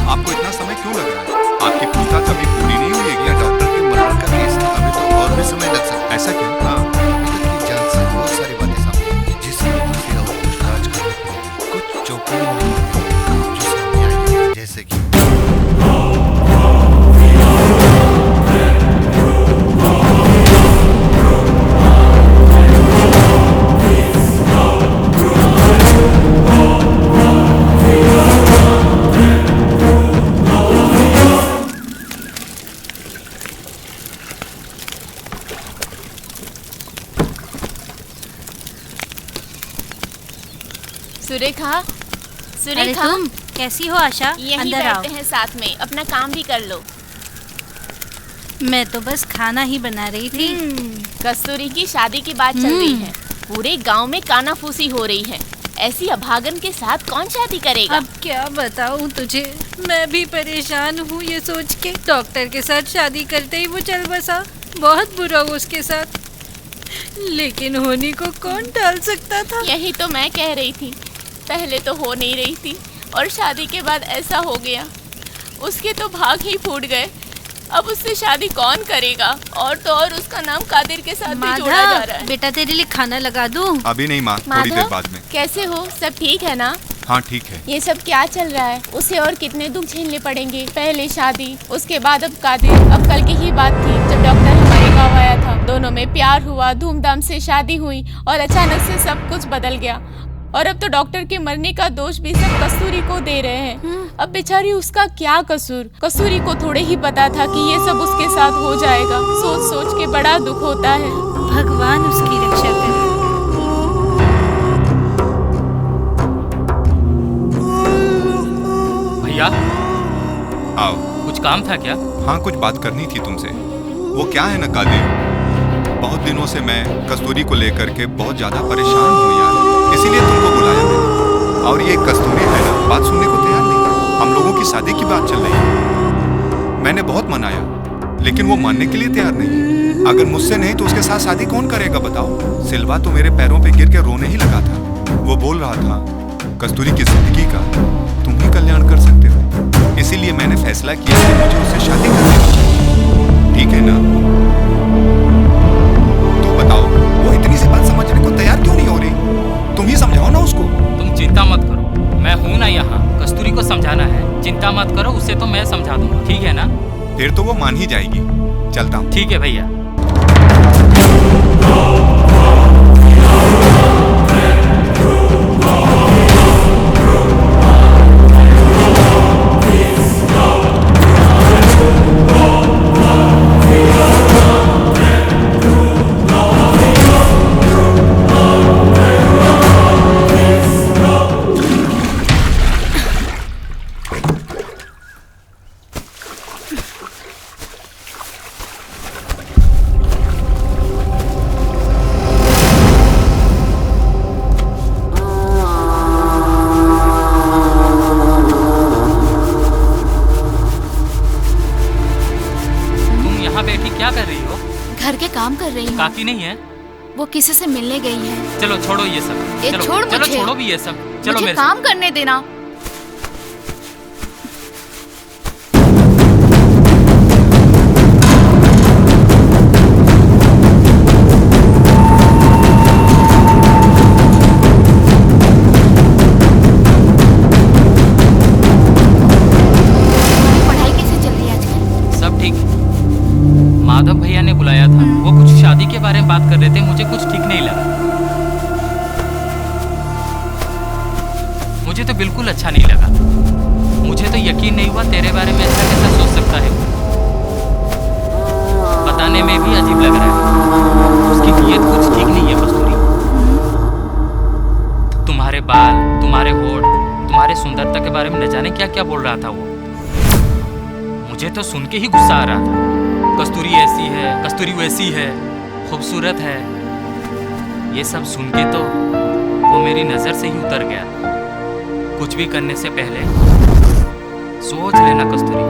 आपको इतना समय क्यों लग रहा है? आपकी पूछताछ अभी पूरी नहीं हुई है क्या? डॉक्टर के मरण का केस है, अभी तो और भी समय लग सकता है। ऐसा क्यों? हाँ, की जांच से बहुत सारी बातें सामने आई हैं, जिससे मुझे और पूछताछ करनी पड़ेगी। कुछ चौंकाने वाली बातें जो सामने आई हैं, जैसे कि सुरेखा, अरे सुरेखा, तुम कैसी हो आशा? यहीं अंदर आओ। बैठते हैं साथ में, अपना काम भी कर लो। मैं तो बस खाना ही बना रही थी। कस्तूरी की शादी की बात चल रही है, पूरे गांव में कानाफूसी हो रही है। ऐसी अभागन के साथ कौन शादी करेगा? अब क्या बताऊं तुझे, मैं भी परेशान हूँ ये सोच के। डॉक्टर के साथ शादी करते ही वो चल बसा, बहुत बुरा हुआ उसके साथ, लेकिन होने को कौन टाल सकता था? यही तो मैं कह रही थी, पहले तो हो नहीं रही थी और शादी के बाद ऐसा हो गया। उसके तो भाग ही फूट गए। अब उससे शादी कौन करेगा? और तो और उसका नाम कादिर के साथ भी जोड़ा जा रहा है। बेटा तेरे लिए खाना लगा दूं? अभी नहीं माँ, थोड़ी देर बाद में। कैसे हो? सब ठीक है ना? हाँ ठीक है। ये सब क्या चल रहा है? उसे और कितने दुख झेलने पड़ेंगे? पहले शादी, उसके बाद अब कादिर। अब कल की ही बात थी जब डॉक्टर हमारे गाँव आया था, दोनों में प्यार हुआ, धूमधाम से शादी हुई और अचानक से सब कुछ बदल गया। और अब तो डॉक्टर के मरने का दोष भी सब कस्तूरी को दे रहे हैं। अब बेचारी, उसका क्या कसूर? कस्तूरी को थोड़े ही पता था कि ये सब उसके साथ हो जाएगा। सोच सोच के बड़ा दुख होता है। भगवान उसकी रक्षा करे। भैया, आओ। कुछ काम था क्या? हाँ, कुछ बात करनी थी तुमसे। वो क्या है ना कादिर, बहुत दिनों से मैं कस्तूरी को लेकर के बहुत ज्यादा परेशान हूँ यार, इसीलिए तुमको बुलाया मैंने। और ये कस्तूरी है ना, बात सुनने को तैयार नहीं। हम लोगों की शादी की बात चल रही है। मैंने बहुत मनाया, लेकिन वो मानने के लिए तैयार नहीं है। अगर मुझसे नहीं तो उसके साथ शादी कौन करेगा बताओ? सिल्वा तो मेरे पैरों पे गिर के रोने ही लगा था। वो बोल रहा था कस्तूरी की जिंदगी का तुम ही कल्याण कर सकते हो, इसीलिए मैंने फैसला किया कि मुझे उससे शादी करनी चाहिए। ठीक है ना? तो बताओ, वो इतनी सी बात समझने को तैयार क्यों नहीं हो रही? तुम ही समझाओ ना उसको। तुम चिंता मत करो, मैं हूँ ना यहाँ। कस्तूरी को समझाना है, चिंता मत करो, उससे तो मैं समझा दूंगा। ठीक है ना? फिर तो वो मान ही जाएगी। चलता हूँ। ठीक है भैया। घर के काम कर रही हूँ। काकी नहीं है? वो किसी से मिलने गई है। चलो छोड़ो ये सब। ये चलो, छोड़ चलो मुझे। छोड़ो भी ये सब। चलो मुझे मेरे काम करने देना। पढ़ाई कैसे चल रही है आजकल? सब ठीक। माधव भैया ने बुलाया था, वो कुछ शादी के बारे में बात कर रहे थे, मुझे कुछ ठीक नहीं लगा। मुझे तो बिल्कुल अच्छा नहीं लगा। मुझे तो यकीन नहीं हुआ तेरे बारे में ऐसा कैसा सोच सकता है। बताने में भी अजीब लग रहा है। उसकी नीयत कुछ ठीक नहीं है कस्तूरी। तुम्हारे बाल, तुम्हारे होठ, तुम्हारे सुंदरता के बारे में न जाने क्या क्या बोल रहा था वो। मुझे तो सुन के ही गुस्सा आ रहा था। कस्तूरी ऐसी है, कस्तूरी वैसी है, खूबसूरत है। ये सब सुन के तो वो मेरी नज़र से ही उतर गया। कुछ भी करने से पहले सोच लेना कस्तूरी।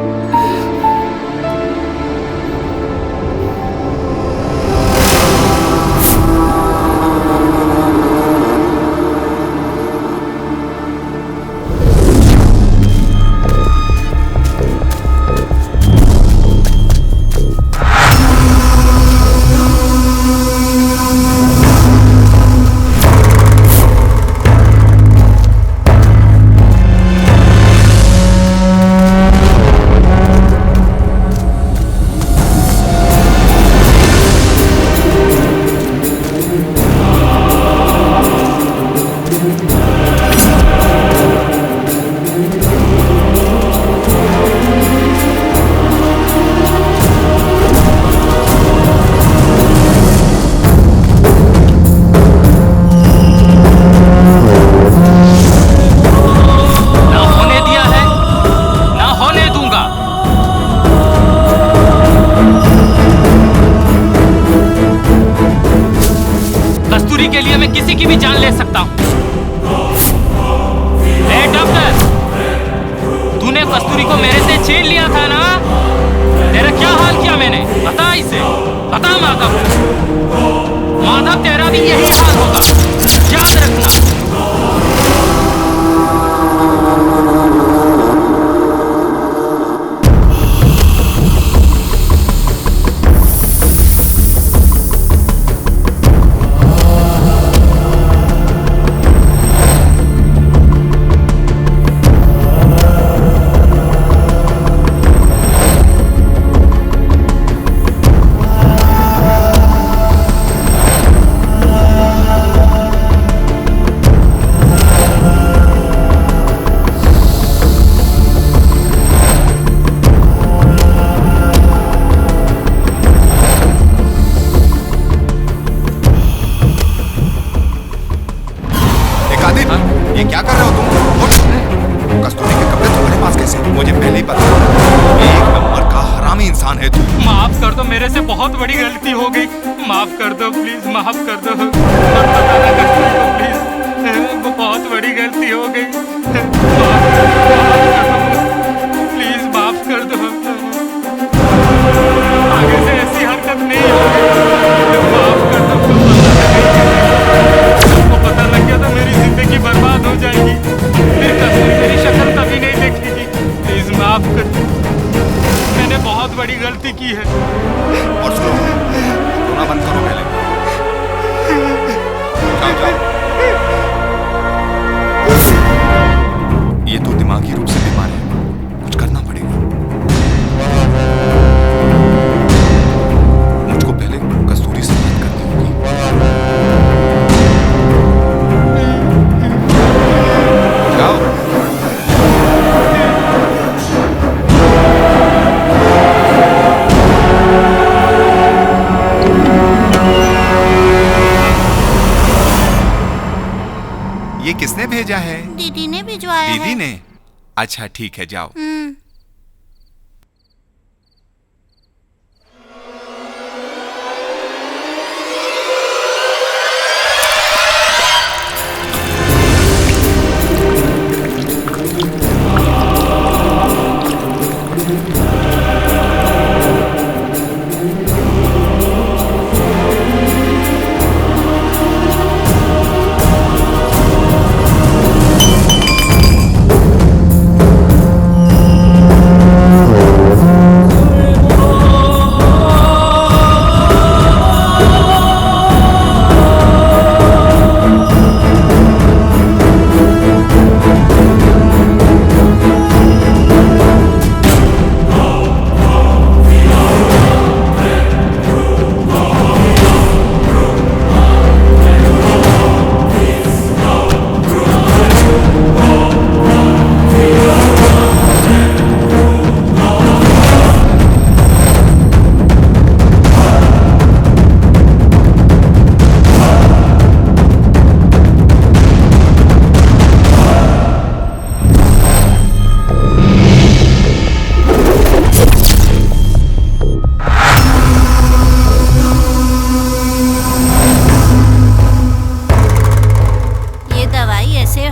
कस्तूरी के लिए मैं किसी की भी जान ले सकता हूँ। ए डॉक्टर, तूने कस्तूरी को मेरे से छीन लिया था ना? तेरा क्या हाल किया मैंने? बता इसे, बता माधव। माधव, तेरा भी यही हाल होगा, याद रखना। ये क्या कर रहे हो तुम? कस्तूरी के कपड़े तुम्हारे पास कैसे? मुझे पहले ही पता था। एक नंबर का हरामी इंसान है तू। माफ कर दो, मेरे से बहुत बड़ी गलती हो गई। माफ कर दो प्लीज, माफ कर दो प्लीज, वो बहुत बड़ी गलती हो गई। प्लीज माफ कर दो, आगे से ऐसी हरकत नहीं होगी। माफ कर दो। सबको पता लग गया था मेरी जिंदगी बर्बाद हो जाएगी, मेरी शक्ल कभी नहीं देखेगी। प्लीज माफ कर दो, मैंने बहुत बड़ी गलती की है। और सुनो, रोना बंद करो पहले। जाओ। ये तो दिमागी रूप से बीमार है, कुछ करना पड़ेगा। मुझको पहले कस्तूरी से बात करनी होगी। जाओ। ये किसने भेजा है? दीदी ने भिजवाया है। दीदी ने? अच्छा ठीक है, जाओ।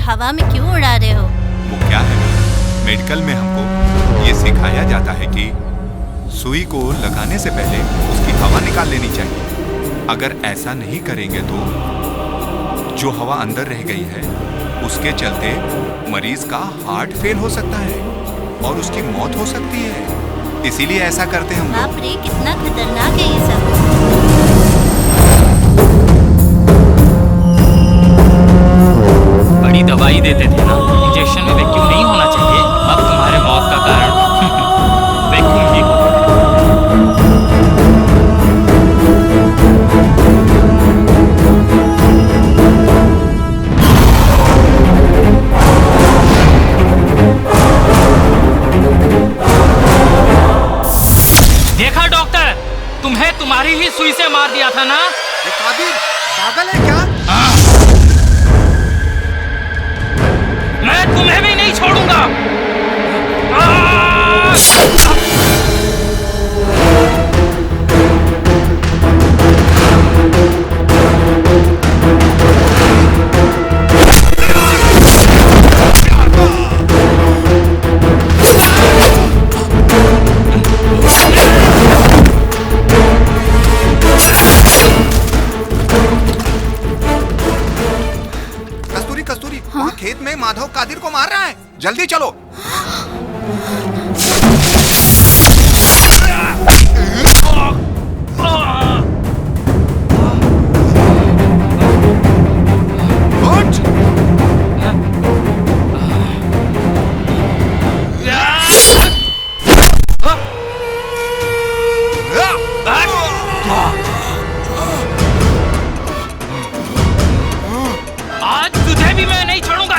हवा में क्यों उड़ा रहे हो? वो क्या है, मेडिकल में हमको ये सिखाया जाता है कि सुई को लगाने से पहले उसकी हवा निकाल लेनी चाहिए। अगर ऐसा नहीं करेंगे तो जो हवा अंदर रह गई है उसके चलते मरीज का हार्ट फेल हो सकता है और उसकी मौत हो सकती है। इसीलिए ऐसा करते हैं हम। बाप रे, कितना खतरनाक है ये सब। बड़ी दवाई देते थे ना, इंजेक्शन में वैक्यूम नहीं होना चाहिए। अब तुम्हारे मौत का कारण वैक्यूम ही होगा। देखा डॉक्टर, तुम्हें तुम्हारी ही सुई से मार दिया था ना। कादिर, पागल है क्या? मैं तुम्हें भी नहीं छोड़ूंगा। में माधव कादिर को मार रहा है। जल्दी चलो। आज तुझे भी मैं नहीं छोड़ूंगा।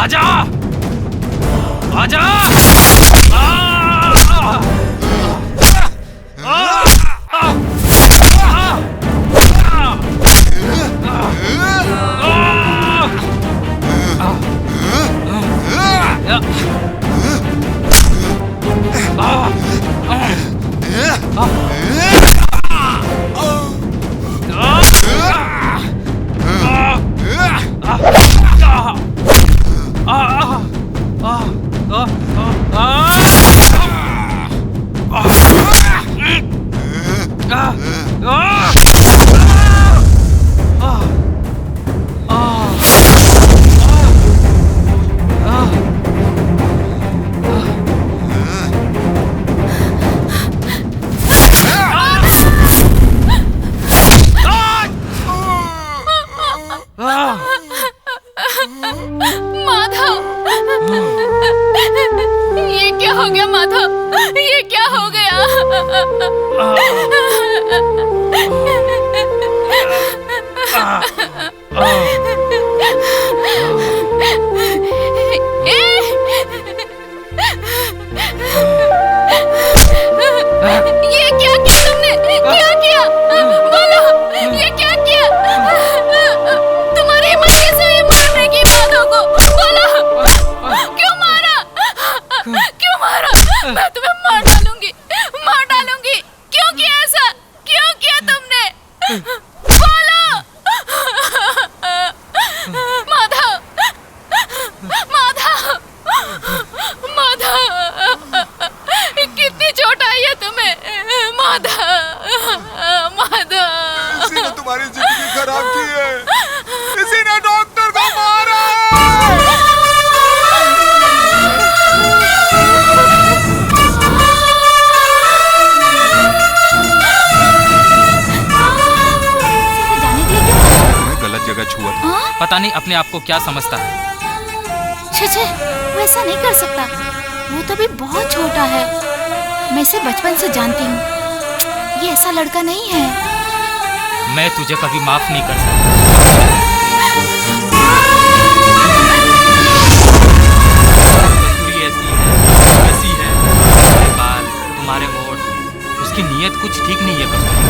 आजा, आजा। माधव, ये क्या हो गया माधव? ये क्या हो गया? ये क्या किया तुमने? क्या किया? बोलो, ये क्या किया? तुम्हारी हिम्मत कैसे हुई मारने की माधव को? बोलो, क्यों मारा? क्यों मारा? मैं तुम्हें मार डालूंगी, मार डालूंगी। क्यों किया ऐसा? क्यों किया तुमने? बोलो, माधव, माधव, माधव, कितनी चोट आई है तुम्हें? माधव, माधव। इसी ने तुम्हारी जिंदगी खराब की है। इसी ने डॉक्टर को मारा। मैं गलत जगह छुआ था। पता नहीं अपने आप को क्या समझता है। छे, वो ऐसा नहीं कर सकता। वो तो भी बहुत छोटा है। मैं इसे बचपन से जानती हूँ। ये ऐसा लड़का नहीं है। मैं तुझे कभी माफ नहीं कर सकता। कस्तूरी ऐसी है, तुम्हारे बाल, तुम्हारे होठ, उसकी नीयत कुछ ठीक नहीं है कस्तूरी।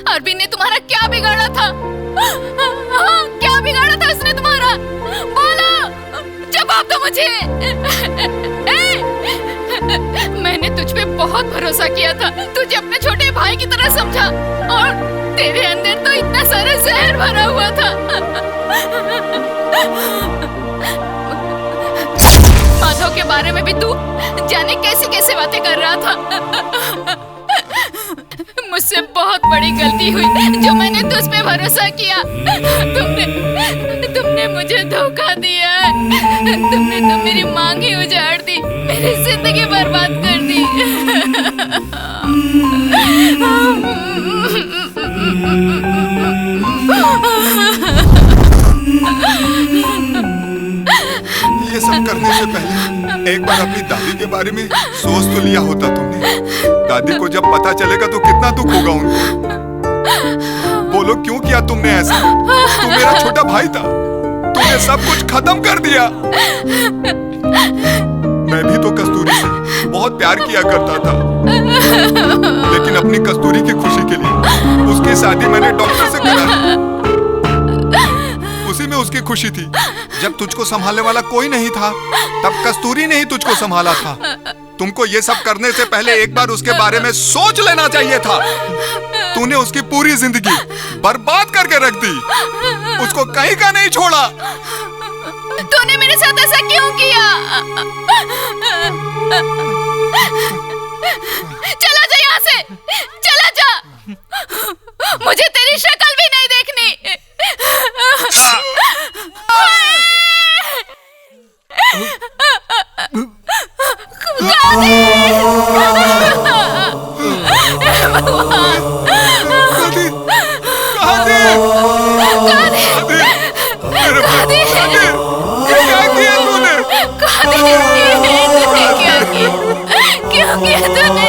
अरविंद ने तुम्हारा क्या बिगाड़ा था? क्या बिगाड़ा था उसने तुम्हारा? बोलो, जवाब दो मुझे। मैंने तुझ पे बहुत भरोसा किया था, तुझे अपने छोटे भाई की तरह समझा, और तेरे अंदर तो इतना सारा जहर भरा हुआ था। माधव के बारे में भी तू जाने कैसी कैसी बातें कर रहा था। मुझसे बहुत बड़ी गलती हुई जो मैंने तुझ पे भरोसा किया। तुमने मुझे धोखा दिया। तुमने तो मेरी मांग ही उजाड़ दी। मेरी जिंदगी बर्बाद कर दी। ये सब करने से पहले एक बार अपनी दादी के बारे में सोच तो लिया होता तुमने। दादी को जब पता चलेगा तो कितना दुख होगा उनको। बोलो क्यों किया तुमने ऐसा? तू मेरा छोटा भाई था, तूने सब कुछ खत्म कर दिया। मैं भी तो कस्तूरी से बहुत प्यार किया करता था, लेकिन अपनी कस्तूरी की खुशी के लिए उसकी शादी मैंने डॉक्टर से करा। उसी में उसकी खुशी थी। जब तुझको संभालने वाला कोई नहीं था, तब कस्तूरी ने ही तुझको संभाला था। तुमको ये सब करने से पहले एक बार उसके बारे में सोच लेना चाहिए था। तूने उसकी पूरी जिंदगी बर्बाद करके रख दी, उसको कहीं का नहीं छोड़ा। तूने मेरे साथ ऐसा क्यों किया? चला जा यहाँ से, चला जा। मुझे तेरी शक्ल भी नहीं देखनी। क्यों किया तूने?